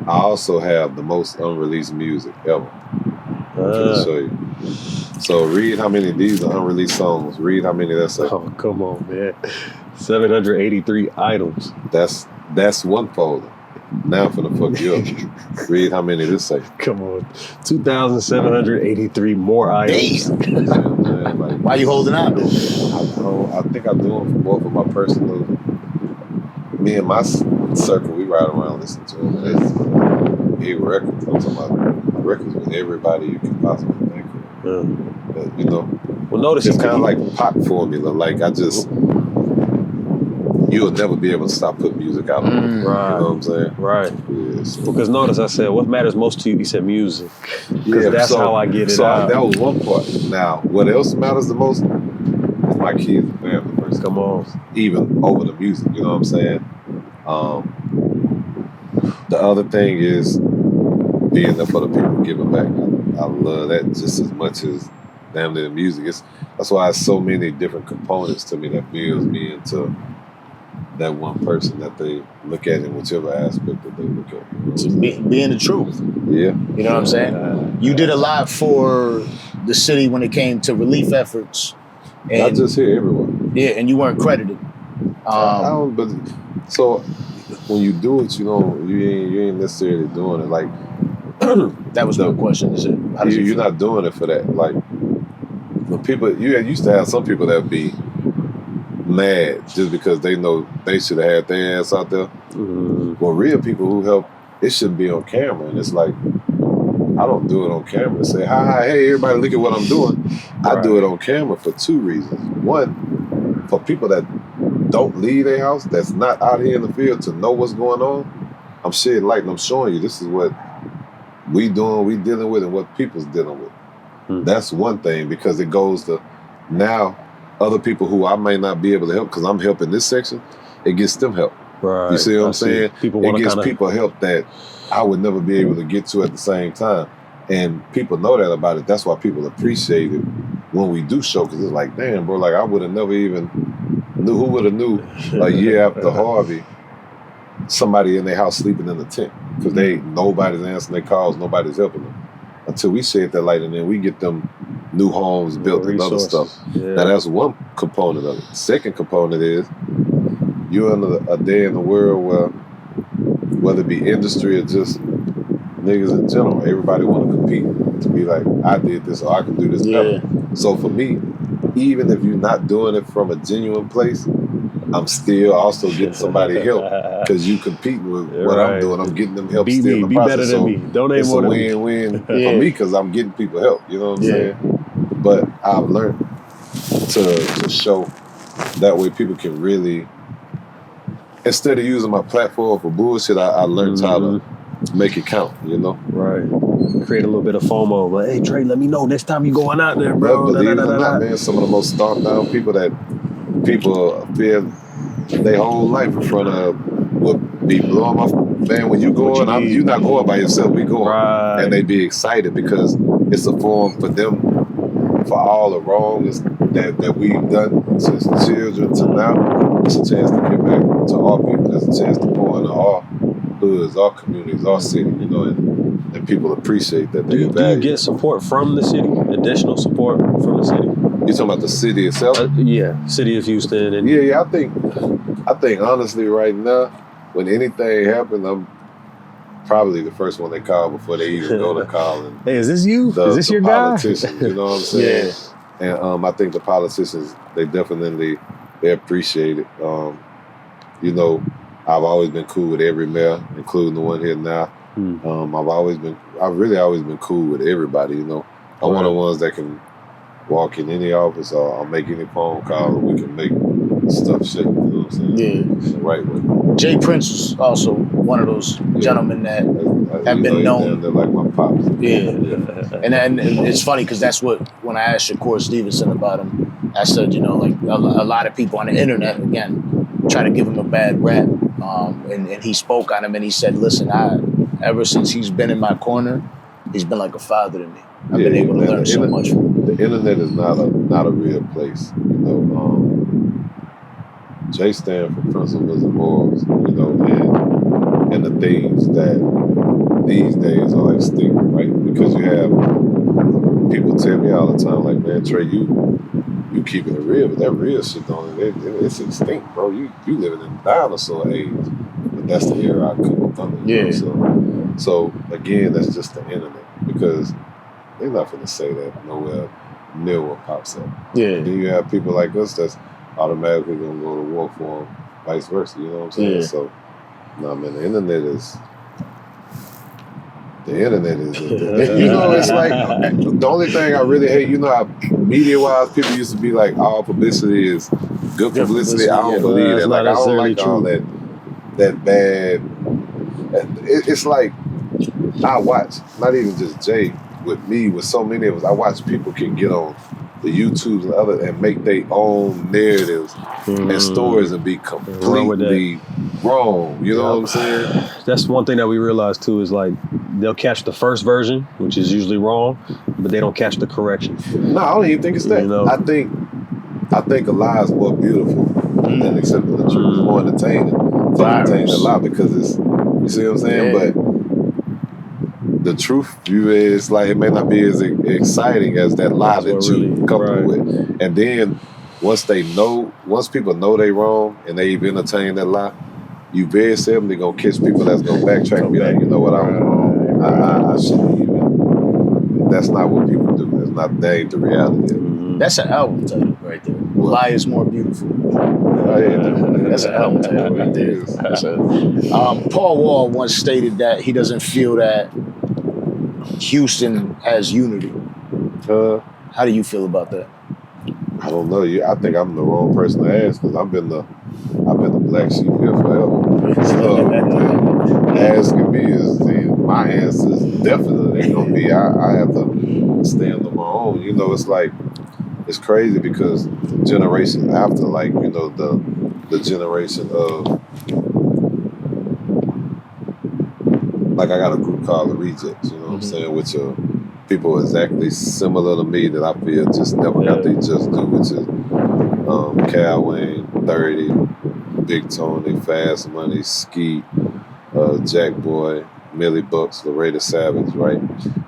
Speaker 3: I also have the most unreleased music ever. I'm going to show you. So read how many of these are unreleased songs. Read how many that's like.
Speaker 2: Oh, come on, man. 783 items.
Speaker 3: That's one folder. Now I'm finna fuck you up. Read how many this say.
Speaker 2: Come on. 2,783 more items.
Speaker 1: Damn.
Speaker 3: Like,
Speaker 1: Why you holding on to it?
Speaker 3: I think I do them for both of my personal. Me and my circle, we ride around listening to them. It's big records. I'm talking about records with everybody you can possibly think of. But, you know,
Speaker 2: Well, notice
Speaker 3: it's kind of like pop formula. Like, you'll never be able to stop putting music out.
Speaker 2: Right.
Speaker 3: You know what I'm saying?
Speaker 2: Right.
Speaker 3: Yeah, so.
Speaker 2: Because notice I said, what matters most to you? He said music. Because that's how I get it out.
Speaker 3: That was one part. Now, what else matters the most is my kids and family first.
Speaker 2: Come on.
Speaker 3: Even over the music, you know what I'm saying? The other thing is being there for the people, giving back. I love that just as much as damn near the music. That's why there's so many different components to me that builds me into that one person that they look at in whichever aspect that they look at. You know
Speaker 1: So being the truth.
Speaker 3: Yeah.
Speaker 1: You know what I'm saying? You did a lot for the city when it came to relief efforts. And,
Speaker 3: not just here, everywhere.
Speaker 1: Yeah, and you weren't credited.
Speaker 3: But so when you do it, you know, you ain't necessarily doing it like.
Speaker 1: That was my question. Is it? How does
Speaker 3: You're not doing it for that. Like when people, you used to have some people that would be mad just because they know they should have had their ass out there. Well, real people who help, it should be on camera, and it's like I don't do it on camera and say, hi, hey, everybody, look at what I'm doing. I do it on camera for two reasons. One, for people that don't leave their house, that's not out here in the field to know what's going on. I'm shedding light and I'm showing you this is what we doing, we dealing with, and what people's dealing with. That's one thing, because it goes to now other people who I may not be able to help because I'm helping this section, it gets them help.
Speaker 2: Right.
Speaker 3: You see what I'm saying?
Speaker 2: It
Speaker 3: gives people help that I would never be able to get to at the same time. And people know that about it. That's why people appreciate it when we do show, because it's like, damn, bro, like I would have never even knew, who would have knew a year after Harvey, somebody in their house sleeping in a tent because nobody's answering their calls, nobody's helping them. Until we shed that light, and then we get them new homes built and other stuff.
Speaker 2: Yeah.
Speaker 3: Now that's one component of it. Second component is you're in a day in the world where, whether it be industry or just niggas in general, everybody want to compete to be like, I did this or I can do this better. So for me, even if you're not doing it from a genuine place, I'm still also getting somebody help because you competing with what I'm doing. I'm getting them help still in the
Speaker 2: be
Speaker 3: process.
Speaker 2: better than me. Donate
Speaker 3: it's
Speaker 2: more
Speaker 3: a
Speaker 2: than me.
Speaker 3: win-win for me because I'm getting people help. You know what I'm saying? But I've learned to show that way people can really, instead of using my platform for bullshit, I learned how to make it count, you know?
Speaker 2: Right. Create a little bit of FOMO. But hey, Trae, let me know next time you going out there, bro.
Speaker 3: Believe it or not, man, some of the most stomped down people that people feel their whole life in front of would be blowing my man. When you going, you're not going by yourself. We going, and they be excited because it's a form for them for all the wrongs that we've done since children to now. It's a chance to get back to our people. It's a chance to pour into our hoods, our communities, our city. You know, and people appreciate that.
Speaker 2: Do you get support from the city? Additional support from the city?
Speaker 3: You talking about the city itself?
Speaker 2: Yeah, city of Houston. And
Speaker 3: yeah. I think honestly, right now, when anything happens, I'm probably the first one they call before they even go to call. And
Speaker 2: hey, is this you? Is this your
Speaker 3: politicians,
Speaker 2: guy?
Speaker 3: You know what I'm saying? Yeah. And I think the politicians, they appreciate it. You know, I've always been cool with every mayor, including the one here now. I've really always been cool with everybody. You know, I'm one of the ones that can walk in any office or make any phone call, and we can make stuff shake. You know what I'm saying?
Speaker 1: Yeah.
Speaker 3: The right way.
Speaker 1: Jay Prince was also one of those gentlemen that have been known.
Speaker 3: They're like my pops.
Speaker 1: Yeah. And it's funny because that's what, when I asked Shakur Stevenson about him, I said, you know, like a lot of people on the internet, again, try to give him a bad rap. And he spoke on him and he said, listen, ever since he's been in my corner, he's been like a father to me. I've been able to learn so much from him.
Speaker 3: The internet is not a real place. You know, Jay stand for principles and morals, you know, and the things that these days are extinct, right? Because you have people tell me all the time, like, man, Trae, you keeping it real, but that real shit it's extinct, bro. You living in dinosaur age. But that's the era I come up under.
Speaker 1: Yeah.
Speaker 3: You know? So again, that's just the internet, because they're not gonna say that nowhere near what pops up.
Speaker 1: Yeah.
Speaker 3: And then you have people like us that's automatically gonna go to war for them, vice versa. You know what I'm saying?
Speaker 1: Yeah.
Speaker 3: So, nah, man, the internet is. You know, it's like the only thing I really hate. You know how media-wise people used to be like, all publicity is good publicity. I don't believe that. Like, I don't like all that bad. It's like I watch, not even just Jay, with me, with so many of us, I watch people can get on the YouTubes and other and make their own narratives and stories and be completely wrong. You know what I'm saying?
Speaker 2: That's one thing that we realize too, is like they'll catch the first version, which is usually wrong, but they don't catch the correction.
Speaker 3: No, I don't even think it's that.
Speaker 2: You know?
Speaker 3: I think a lie is more beautiful than accepting the truth. It's more entertaining. It's entertaining a lot because it's, you see what I'm saying?
Speaker 1: Yeah.
Speaker 3: But the truth view is like, it may not be as exciting as that lie that you couple with. And then once people know they wrong and they've entertained that lie, you very seldomly gonna catch people that's gonna backtrack and be like, you know what, I was wrong. I shouldn't even. That's not what people do. That ain't the reality of it.
Speaker 1: That's an album title right there. Lie is more beautiful.
Speaker 3: Oh, yeah,
Speaker 1: that's an album title right there. Paul Wall once stated that he doesn't feel that Houston has unity. How do you feel about that?
Speaker 3: I don't know. I think I'm the wrong person to ask, because I've been the black sheep here forever. So asking me my answer is definitely gonna be I have to stand on my own. You know, it's like, it's crazy because generations after, like, you know, the generation of, like, I got a group called the Rejects, you know what I'm saying, which are people exactly similar to me that I feel just never got they just do, which is Cal Wayne, 30, Big Tony, Fast Money, Skeet, Jack Boy, Millie Bucks, Loretta Savage, right?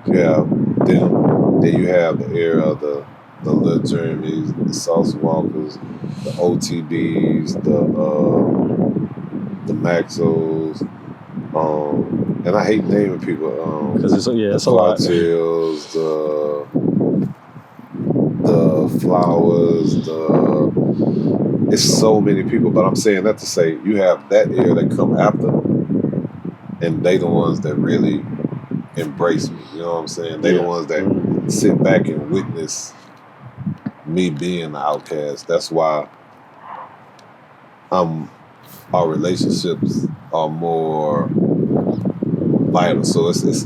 Speaker 3: You have them. Then you have the era of the Lil Jeremys, the Sauce Walkers, the OTBs, the Maxos, and I hate naming people.
Speaker 2: Because it's a lot.
Speaker 3: Cartels, the Flowers, it's so many people. But I'm saying that to say you have that era that come after, and they the ones that really embrace me. You know what I'm saying? They the ones that sit back and witness me being the outcast. That's why our relationships are more vital. So it's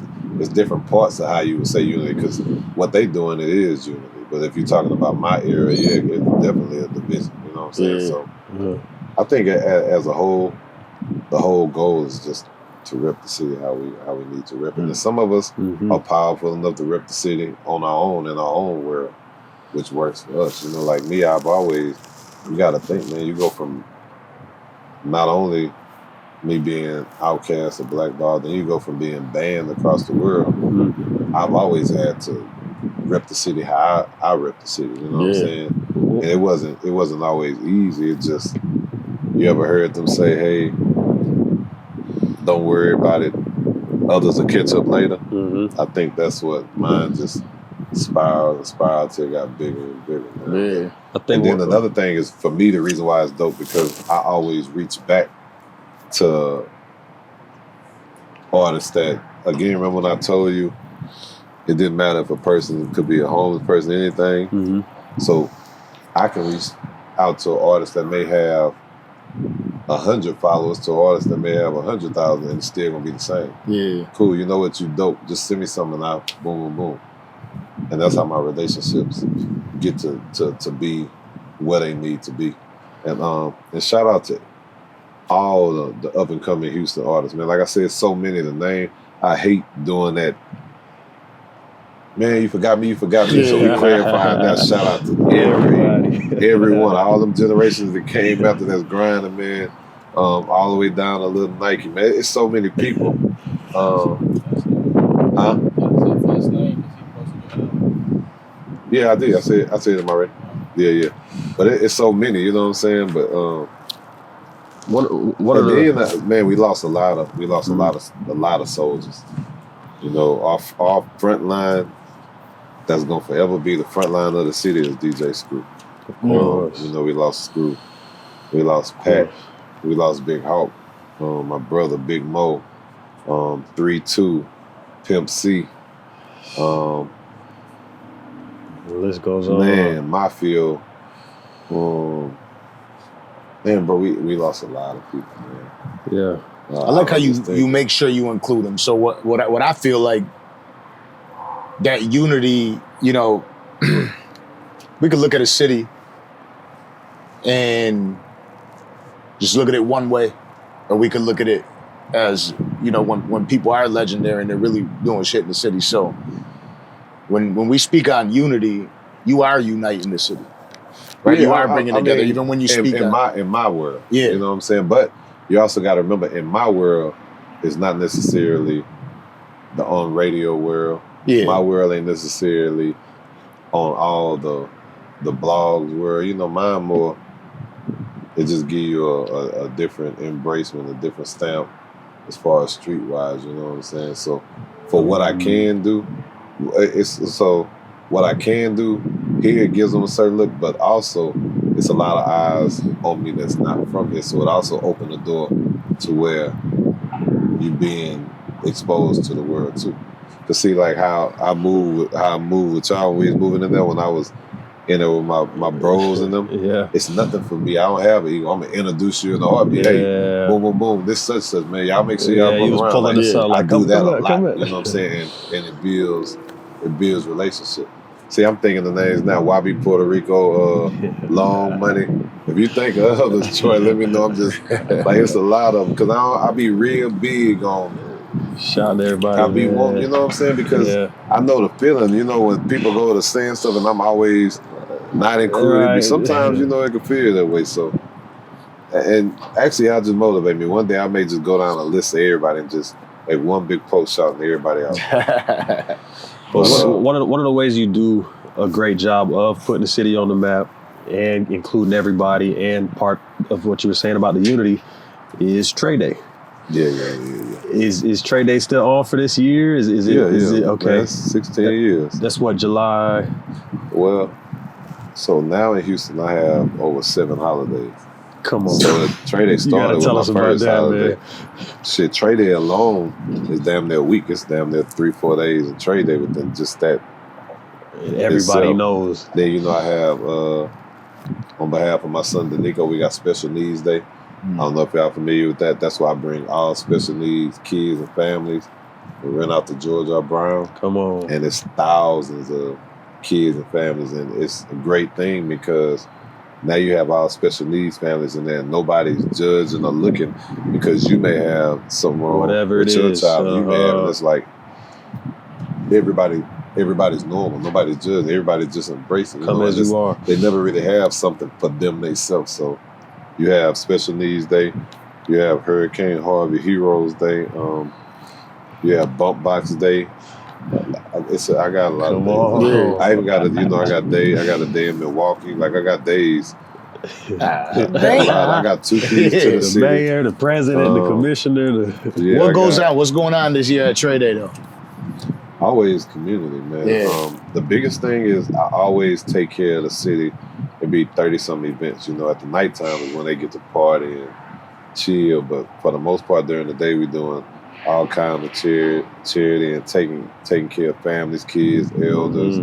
Speaker 3: different parts of how you would say unity, because what they doing, it is unity. But if you're talking about my era, it's definitely a division. You know what I'm saying? So I think as a whole, the whole goal is just to rep the city how we need to rep it. And some of us are powerful enough to rep the city on our own, in our own world, which works for us. You know, like me, you got to think, man, you go from not only me being outcast or blackballed, then you go from being banned across the world. I've always had to rep the city how I rep the city. You know what I'm saying? And it wasn't always easy. It just, you ever heard them say, hey, don't worry about it, others will catch up later? I think that's what mine just spiraled till it got bigger and bigger. Man.
Speaker 1: Yeah.
Speaker 3: And then another thing is, for me, the reason why it's dope, because I always reach back to artists that, again, remember when I told you, It didn't matter if a person could be a homeless person, anything.
Speaker 2: Mm-hmm.
Speaker 3: So I can reach out to an artist that may have 100 followers to an artist that may have 100,000, and it's still gonna be the same.
Speaker 1: Yeah.
Speaker 3: Cool, you know what, you dope. Just send me something out. Boom, boom, boom. And that's how my relationships get to be where they need to be. And shout out to all the up and coming Houston artists, man. Like I said, so many to name. I hate doing that. Man, you forgot me.
Speaker 1: Yeah.
Speaker 3: So we clarifying that. Shout out to everyone, all them generations that came after that's grinding, man. All the way down to Little Nike, man. It's so many people. Yeah, I did. I said them already. Yeah. But it's so many, you know what I'm saying? But man, we lost a lot of soldiers. You know, our front line that's gonna forever be the front line of the city is DJ Screw. You know, we lost Screw. We lost Pat. We lost Big Hawk. My brother Big Mo. 3-2, Pimp C.
Speaker 2: The list goes on.
Speaker 3: Man, my field. Man, bro, we lost a lot of people, man.
Speaker 2: Yeah.
Speaker 1: I like how you make sure you include them. So what I feel like, that unity, you know, we could look at a city and just look at it one way, or we could look at it as, you know, when people are legendary and they're really doing shit in the city. So when we speak on unity, you are uniting the city, right?
Speaker 3: Yeah,
Speaker 1: you are bringing together, even when you speak
Speaker 3: in my world.
Speaker 1: Yeah.
Speaker 3: You know what I'm saying? But you also got to remember, in my world, it's not necessarily the on radio world.
Speaker 1: Yeah.
Speaker 3: My world ain't necessarily on all the blogs world. You know, mine more, it just give you a different embracement, a different stamp as far as streetwise, you know what I'm saying? So for what I can do, what I can do here, it gives them a certain look, but also it's a lot of eyes on me that's not from here. So it also opened the door to where you being exposed to the world too. To see like how I move with y'all when we was moving in there, when I was in there with my bros and them.
Speaker 2: Yeah.
Speaker 3: It's nothing for me. I don't have it. I'm gonna introduce you in the heartbeat. Hey, boom, boom, boom. This such, man. Y'all make sure y'all
Speaker 2: you was
Speaker 3: around.
Speaker 2: pulling us up,
Speaker 3: I
Speaker 2: like,
Speaker 3: do that a lot.
Speaker 2: come
Speaker 3: You know what I'm saying? And it builds relationship. See, I'm thinking the names now. YB Puerto Rico, Long Money. If you think of others, Troy, let me know. I'm just like, it's a lot of them, because I be real big on.
Speaker 2: Shout to everybody.
Speaker 3: I be wanting, you know what I'm saying? Because I know the feeling, you know, when people go to saying stuff and I'm always not included.
Speaker 2: Right.
Speaker 3: Sometimes, you know, it can feel that way. So, and actually, I just motivate me. One day I may just go down a list of everybody and just make one big post shouting everybody out.
Speaker 2: One of the ways you do a great job of putting the city on the map and including everybody, and part of what you were saying about the unity, is Trae Day.
Speaker 3: Yeah.
Speaker 2: Is Trae Day still on for this year? Is it okay?
Speaker 3: Man, that's 16 years.
Speaker 2: That's what, July?
Speaker 3: Well, so now in Houston I have over 7 holidays.
Speaker 2: Come on.
Speaker 3: So Trae Day started with my first holiday.
Speaker 2: Man.
Speaker 3: Shit, Trae Day alone is damn near a week. It's damn near 3-4 days of Trae Day within just that.
Speaker 2: And everybody knows.
Speaker 3: Then, you know, I have, on behalf of my son, Danico, we got Special Needs Day. I don't know if y'all familiar with that. That's why I bring all special needs kids and families. We rent out to George R. Brown.
Speaker 2: Come on.
Speaker 3: And it's thousands of kids and families. And it's a great thing because now you have all special needs families in there. Nobody's judging or looking because you may have something wrong with your child. You may have, and it's like everybody's normal. Nobody's judging. Everybody's just embracing.
Speaker 2: Come as you are.
Speaker 3: They never really have something for them themselves. So you have Special Needs Day. You have Hurricane Harvey Heroes Day. You have Bump Box Day. I got a lot of days. I even got I got a day in Milwaukee. Like, I got days. I got 2 keys to the city.
Speaker 2: Mayor, the president, the commissioner.
Speaker 1: What goes on? What's going on this year at Trae Day though?
Speaker 3: Always community, man.
Speaker 1: Yeah.
Speaker 3: The biggest thing is I always take care of the city. It'd be 30-some events. You know, at the nighttime is when they get to party and chill. But for the most part, during the day, we're doing all kinds of charity and taking care of families, kids, elders,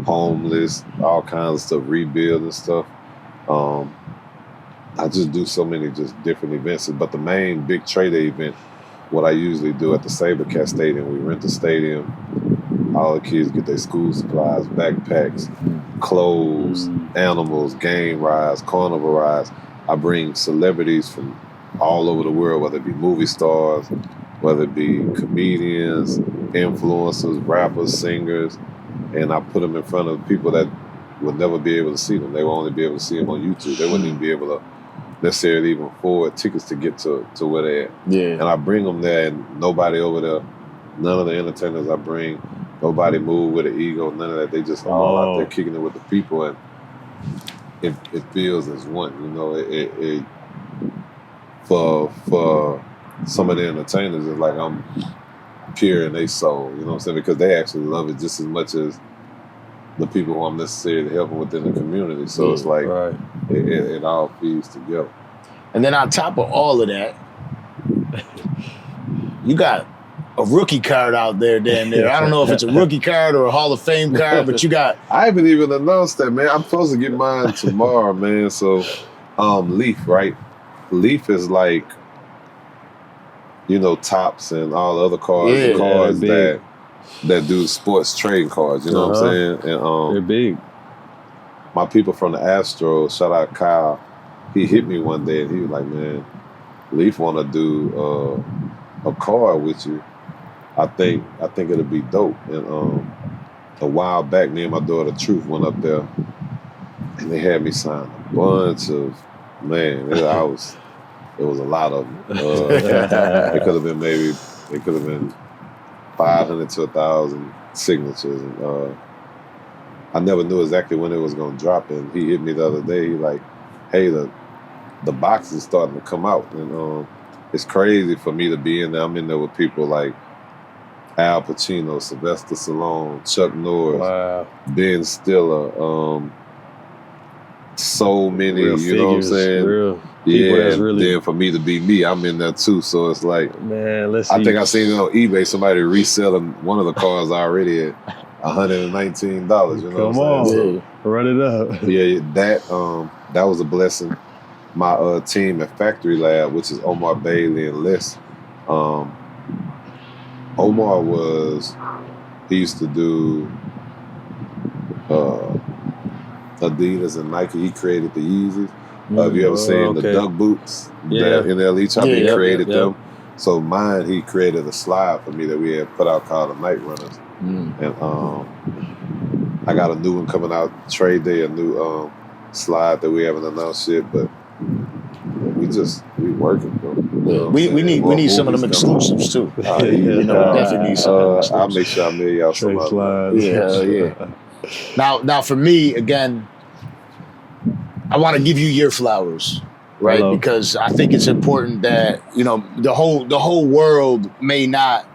Speaker 3: homeless, all kinds of stuff, rebuilding stuff. I just do so many just different events. But the main big Trae Day event, what I usually do at the SaberCat Stadium, we rent the stadium. All the kids get their school supplies, backpacks, clothes, animals, game rides, carnival rides. I bring celebrities from all over the world, whether it be movie stars, whether it be comedians, influencers, rappers, singers, and I put them in front of people that would never be able to see them. They will only be able to see them on YouTube. They wouldn't even be able to necessarily even afford tickets to get to where they're at.
Speaker 1: Yeah.
Speaker 3: And I bring them there, and nobody over there, none of the entertainers I bring, nobody move with an ego, none of that. They just all out there kicking it with the people, and it feels as one. You know, it for some of the entertainers, it's like I'm pure in their soul. You know what I'm saying? Because they actually love it just as much as the people who I'm necessarily helping within the community. So it's like it all feeds together.
Speaker 1: And then on top of all of that, you got a rookie card out there, damn near. I don't know if it's a rookie card or a Hall of Fame card, but you got...
Speaker 3: I haven't even announced that, man. I'm supposed to get mine tomorrow, man. So, Leaf, right? Leaf is like, you know, Topps and all the other cards, the cards that do sports trading cards, you know what I'm saying? And
Speaker 2: they're big.
Speaker 3: My people from the Astros, shout out Kyle, he hit me one day and he was like, man, Leaf want to do a card with you. I think it'll be dope. And a while back, me and my daughter Truth went up there and they had me sign a bunch of, man, it was a lot of them. It could have been 500 to 1,000 signatures. And I never knew exactly when it was going to drop. And he hit me the other day. He like, hey, the box is starting to come out. And it's crazy for me to be in there. I'm in there with people like Al Pacino, Sylvester Stallone, Chuck Norris, Ben Stiller, so many,
Speaker 2: real
Speaker 3: you know what I'm saying?
Speaker 2: Real
Speaker 3: yeah,
Speaker 2: that's really...
Speaker 3: then for me to be me, I'm in there too. So it's like,
Speaker 2: man,
Speaker 3: I think I seen it on eBay, somebody reselling one of the cars already at $119, you know
Speaker 2: Come
Speaker 3: what I'm saying?
Speaker 2: on, so, run it up.
Speaker 3: Yeah, that was a blessing. My team at Factory Lab, which is Omar Bailey and Les, Omar he used to do Adidas and Nike. He created the Yeezys. Have you ever seen the Duck Boots?
Speaker 2: Yeah.
Speaker 3: In LE Chop, he created them. So mine, he created a slide for me that we had put out called the Night Runners. And I got a new one coming out, Trae Day, a new slide that we haven't announced yet, but we working, bro. You know
Speaker 1: we need some of them exclusives too. We definitely need some of them exclusives.
Speaker 3: I'll make sure I mail y'all some of them.
Speaker 1: Yeah. Now for me, again, I want to give you your flowers, right?
Speaker 2: Hello.
Speaker 1: Because I think it's important that, you know, the whole world may not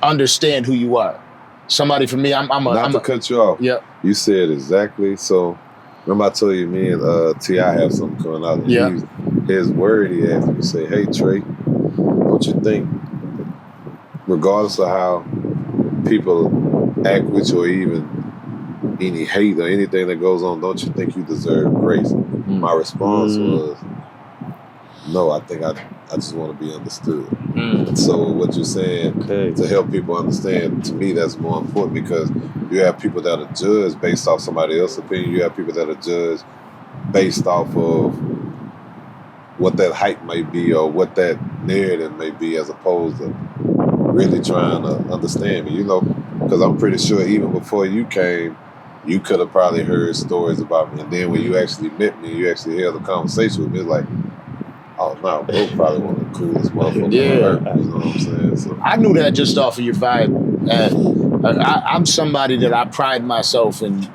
Speaker 1: understand who you are. Somebody for me, I'm
Speaker 3: to cut you off.
Speaker 1: Yeah.
Speaker 3: You said exactly. So remember I told you me and T.I. have something coming out. And his word he asked me to say, hey Trae, don't you think, regardless of how people act with you or even any hate or anything that goes on, don't you think you deserve grace? My response was, no, I think I just want to be understood. So what you're saying, to help people understand, to me that's more important, because you have people that are judged based off somebody else's opinion. You have people that are judged based off of what that hype may be or what that narrative may be, as opposed to really trying to understand me, you know? Because I'm pretty sure even before you came, you could have probably heard stories about me. And then when you actually met me, you actually held a conversation with me, it's like, oh no, bro, probably one of the coolest motherfuckers on earth. You know what I'm saying? So
Speaker 1: I knew that just off of your vibe. I'm somebody that I pride myself in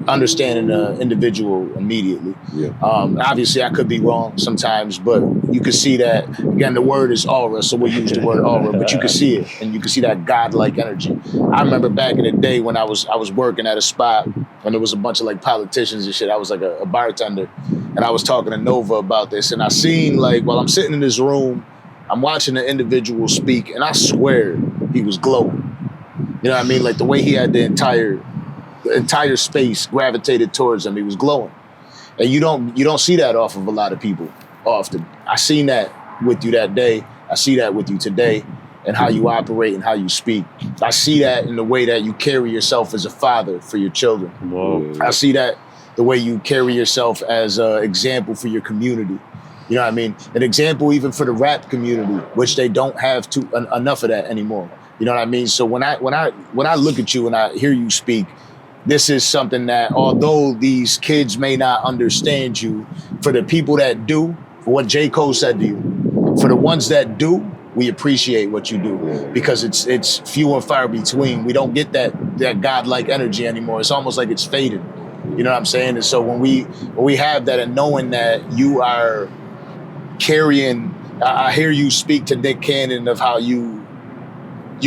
Speaker 1: understanding an individual immediately.
Speaker 3: Yeah.
Speaker 1: Obviously, I could be wrong sometimes, but you can see that, again, the word is aura, so we'll use the word aura, but you can see it, and you can see that godlike energy. I remember back in the day when I was working at a spot, and there was a bunch of like politicians and shit. I was like a bartender, and I was talking to Nova about this, and I seen, like, while I'm sitting in this room, I'm watching the individual speak, and I swear he was glowing. You know what I mean? Like the way he had the entire space gravitated towards him, he was glowing. And you don't see that off of a lot of people often. I seen that with you that day. I see that with you today, and how you operate and how you speak. I see that in the way that you carry yourself as a father for your children.
Speaker 2: Whoa.
Speaker 1: I see that the way you carry yourself as an example for your community. You know what I mean? An example even for the rap community, which they don't have enough of that anymore. You know what I mean? So when I look at you and I hear you speak, this is something that, although these kids may not understand you, for the people that do, for what J. Cole said to you, for the ones that do, we appreciate what you do, because it's few and far between. We don't get that godlike energy anymore. It's almost like it's faded. You know what I'm saying? And so when we have that, and knowing that you are carrying, I hear you speak to Nick Cannon of how you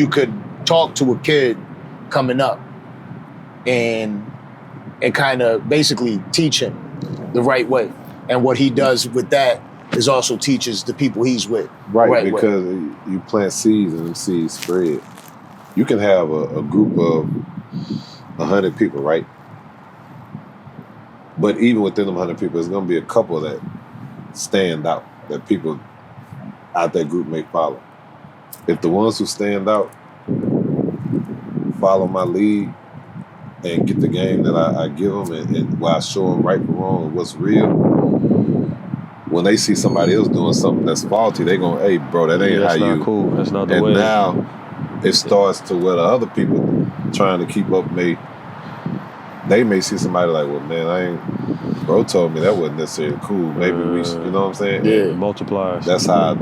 Speaker 1: could talk to a kid coming up and kind of basically teach him the right way. And what he does with that is also teaches the people he's with.
Speaker 3: Right, because you plant seeds and them seeds spread. You can have a group of 100 people, right? But even within them 100 people, there's going to be a couple that stand out, that people out that group may follow. If the ones who stand out follow my lead and get the game that I give them, and where I show them right from wrong and what's real, when they see somebody else doing something that's faulty, they going, hey, bro, that ain't how you.
Speaker 2: That's not cool. That's not the
Speaker 3: and
Speaker 2: way.
Speaker 3: And now it starts to where the other people trying to keep up they may see somebody like, well, man, bro told me that wasn't necessarily cool. Maybe we should, you know what I'm saying?
Speaker 1: Yeah.
Speaker 2: It multiplies.
Speaker 3: That's how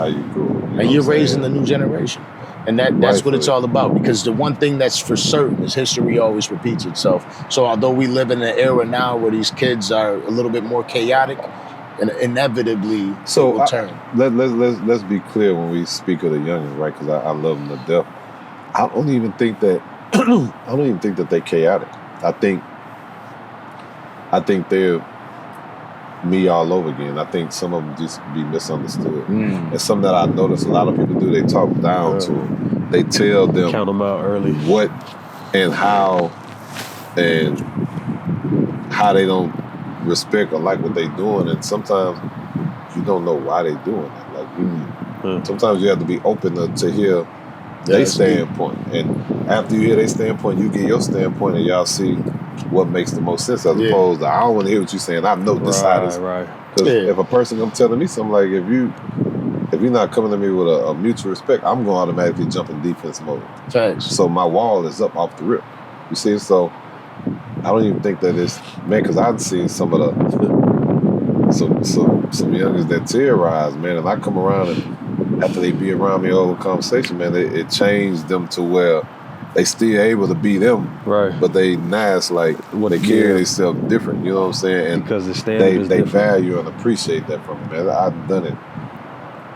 Speaker 3: you grow.
Speaker 1: And you're raising the new generation. And that's what it's all about, because the one thing that's for certain is history always repeats itself. So although we live in an era now where these kids are a little bit more chaotic, and inevitably it will turn.
Speaker 3: Let's be clear when we speak of the youngins, right? Because I love them to death. I don't even think that they're chaotic. I think they're me all over again. I think some of them just be misunderstood. And something that I notice a lot of people do, they talk down to them. They tell them,
Speaker 2: count them out early,
Speaker 3: what and how they don't respect or like what they doing, and sometimes you don't know why they doing it. Like sometimes you have to be open to hear their standpoint, and after you hear their standpoint, you get your standpoint, and y'all see what makes the most sense, as opposed to, I don't want to hear what you're saying, I know this side is right. Because if a person comes telling me something, like if you're not coming to me with a mutual respect, I'm going to automatically jump in defense mode.
Speaker 1: Thanks.
Speaker 3: So my wall is up off the rip. You see, so I don't even think that it's, man, because I've seen some of some youngers that terrorize, man, and I come around and after they be around me all the conversation, man, it changed them to where they still able to be them, right? But they nice, like they carry themselves different. You know what I'm saying? And
Speaker 2: because the standard
Speaker 3: they value and appreciate that from me, man. I've done it.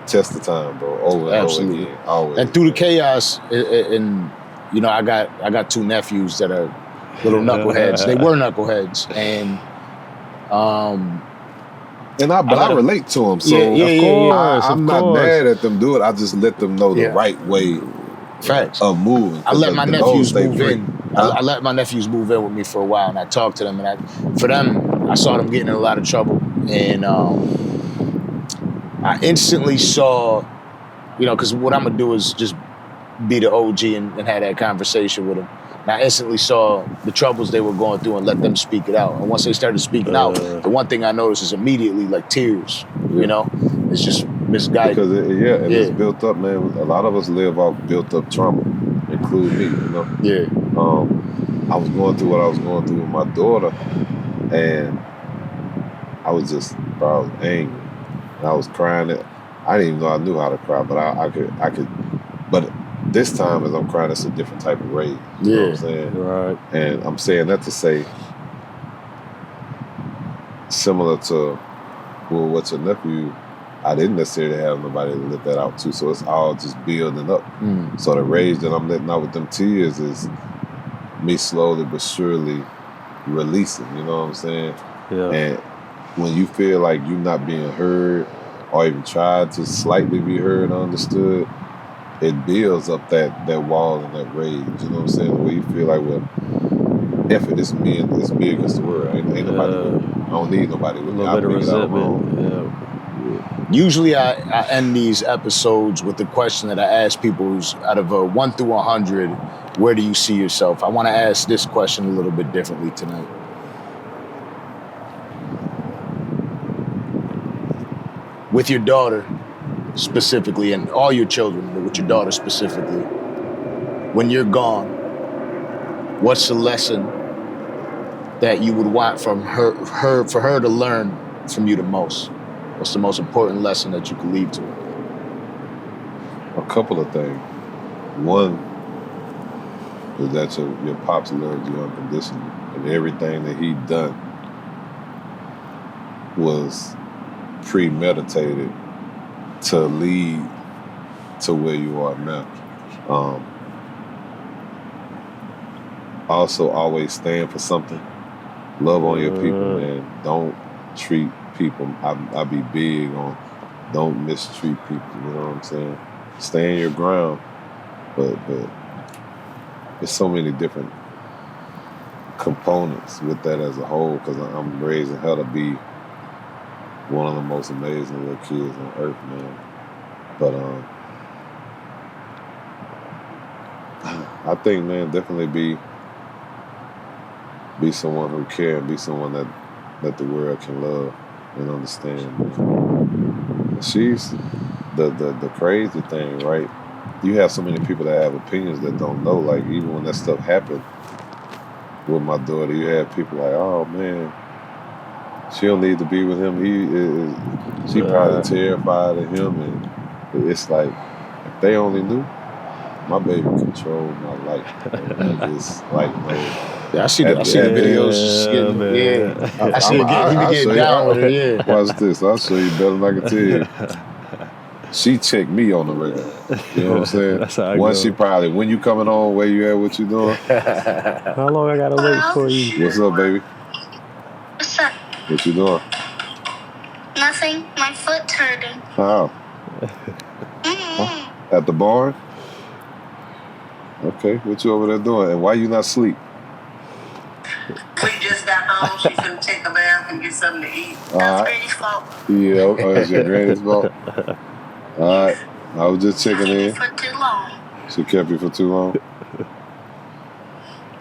Speaker 3: Test the time, bro, over and over again, always.
Speaker 1: And through the chaos, and you know, I got two nephews that are little knuckleheads. They were knuckleheads, and
Speaker 3: I relate to them. So I'm not mad at them do it. I just let them know the right way.
Speaker 1: Facts.
Speaker 3: Of moving.
Speaker 1: I let my nephews move in. I let my nephews move in with me for a while, and I talked to them. And for them, I saw them getting in a lot of trouble, and I instantly saw, you know, because what I'm gonna do is just be the OG and have that conversation with them. And I instantly saw the troubles they were going through and let them speak it out. And once they started speaking out, the one thing I noticed is immediately like tears. You know, it's just misguided.
Speaker 3: Because it's built up, man. A lot of us live off built up trauma, including me. You know.
Speaker 1: Yeah.
Speaker 3: I was going through what I was going through with my daughter, and I was angry. And I was crying. I didn't even know I knew how to cry, but I could. But this time, as I'm crying, it's a different type of rage. You know what I'm saying?
Speaker 2: Right.
Speaker 3: And I'm saying that to say, similar to what your nephew, I didn't necessarily have nobody to let that out to, so it's all just building up. So the rage that I'm letting out with them tears is me slowly but surely releasing, you know what I'm saying? Yeah. And when you feel like you're not being heard or even tried to slightly be heard and understood, it builds up that wall and that rage. You know what I'm saying? Where you feel like, well, F it, it's me against the world. Ain't nobody with me. I don't need nobody with me.
Speaker 2: A
Speaker 3: I'll
Speaker 2: little bit
Speaker 3: figure
Speaker 2: of
Speaker 3: it out wrong.
Speaker 2: resentment.
Speaker 1: Usually I end these episodes with the question that I ask people who's out of 1 through 100, where do you see yourself? I want to ask this question a little bit differently tonight. With your daughter specifically, and all your children, but with your daughter specifically, when you're gone, what's the lesson that you would want from her for her to learn from you the most? What's the most important lesson that you could leave to her?
Speaker 3: A couple of things. One is that your pops loves you unconditionally, and everything that he done was premeditated to lead to where you are now. Also, always stand for something. Love on your people, man. Don't treat people. I be big on don't mistreat people. You know what I'm saying? Stand your ground, but there's so many different components with that as a whole. Because I'm raising her to be one of the most amazing little kids on earth, man. But I think, man, definitely be someone who cares, be someone that the world can love and understand. Man. She's the crazy thing, right? You have so many people that have opinions that don't know. Like, even when that stuff happened with my daughter, you have people like, oh man, she don't need to be with him. She probably terrified of him, and it's like, if they only knew, my baby controlled my life. And it's like,
Speaker 1: yeah, I see the videos. I see it getting down with it. Yeah.
Speaker 3: Watch this. I'll show you better than I can tell you. She checked me on the regular. You know what I'm saying?
Speaker 2: That's how I
Speaker 3: Once
Speaker 2: go.
Speaker 3: she probably, when you coming on, where you at, what you doing?
Speaker 2: How long I gotta wait for you?
Speaker 3: What's up, baby?
Speaker 5: What's up?
Speaker 3: What you doing?
Speaker 5: Nothing. My foot's hurting.
Speaker 3: How? At the barn? Okay, what you over there doing? And why you not asleep?
Speaker 6: We just got home. She finna take a bath and get something to eat.
Speaker 5: That's Granny's fault.
Speaker 3: Yeah, oh, that's your granny's fault. All right, I was just checking in.
Speaker 5: For too long.
Speaker 3: She kept you for too long.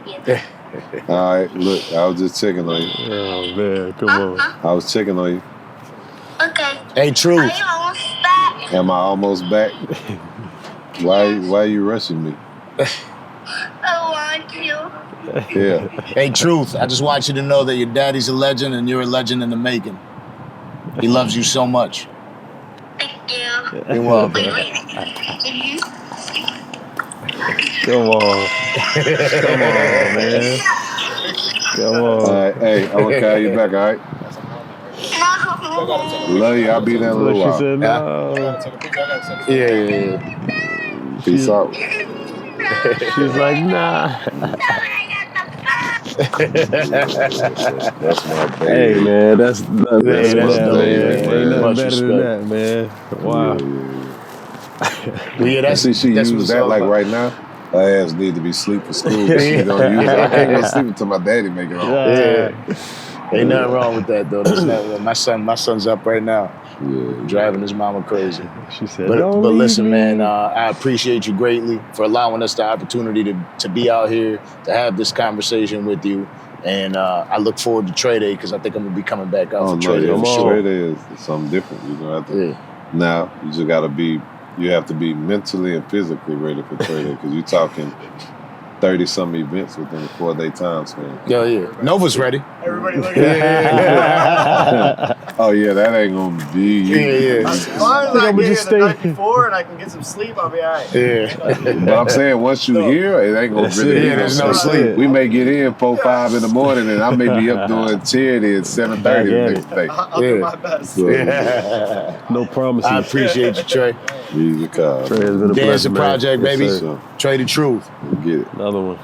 Speaker 5: Yeah.
Speaker 3: All right, look, I was just checking on you.
Speaker 2: Oh man, come on.
Speaker 3: I was checking on you.
Speaker 5: Okay.
Speaker 1: Hey, Truth.
Speaker 5: Are you almost back?
Speaker 3: Am I almost back? Why are you rushing me?
Speaker 5: I want you.
Speaker 3: Yeah.
Speaker 1: Hey, Truth. I just want you to know that your daddy's a legend and you're a legend in the making. He loves you so much.
Speaker 5: Thank you.
Speaker 1: You're welcome.
Speaker 5: Wait.
Speaker 2: Come on. Come on, man. Come
Speaker 3: All
Speaker 2: on.
Speaker 3: right, hey, I'm gonna call you back, all right?
Speaker 5: No.
Speaker 3: Love you, I'll be there in a little
Speaker 2: She
Speaker 3: while.
Speaker 2: said no.
Speaker 1: Yeah.
Speaker 3: Peace out.
Speaker 2: She's like, nah.
Speaker 3: That's my baby.
Speaker 2: Hey man, that's
Speaker 1: that's
Speaker 2: better than that,
Speaker 1: dope,
Speaker 2: man.
Speaker 3: man.
Speaker 2: Ain't nothing
Speaker 1: Much
Speaker 2: better than that, man. Wow.
Speaker 1: Well, yeah,
Speaker 3: I see she
Speaker 1: that's
Speaker 3: used
Speaker 1: what's
Speaker 3: that
Speaker 1: all
Speaker 3: like
Speaker 1: about.
Speaker 3: right now. Her ass need to be asleep for school. But she don't use it. I can't go sleep until my daddy make it home.
Speaker 1: Yeah. Ain't nothing wrong with that though. That's not, my son's up right now, driving his mama crazy.
Speaker 2: She said,
Speaker 1: But
Speaker 2: don't
Speaker 1: listen,
Speaker 2: leave
Speaker 1: man,
Speaker 2: me.
Speaker 1: I appreciate you greatly for allowing us the opportunity to be out here, to have this conversation with you. And I look forward to Trae Day because I think I'm going to be coming back out for Trae Day for sure.
Speaker 3: Trae Day is something different. You're gonna have to. Now you just gotta be. You have to be mentally and physically ready for Trae Day because you're talking 30-some events within a 4-day time span.
Speaker 1: Yeah. Nova's ready.
Speaker 7: Everybody look
Speaker 3: Oh yeah, that ain't gonna be you.
Speaker 7: As long as I get here the night before and I can get some sleep, I'll be all right.
Speaker 1: Yeah.
Speaker 3: But I'm saying once you hear, it ain't gonna really be
Speaker 1: there's no sleep.
Speaker 3: We may get in 4-5 in the morning, and I may be up doing charity at 7:30 the next day.
Speaker 7: I'll do my best.
Speaker 3: So,
Speaker 2: No promises.
Speaker 1: I appreciate you, Trae.
Speaker 3: Use your car.
Speaker 2: Trae has been a
Speaker 1: Danza
Speaker 2: blessing, man.
Speaker 1: Project, baby.
Speaker 3: Yes, sir.
Speaker 1: Trae the Truth.
Speaker 3: Get it.
Speaker 2: Another one.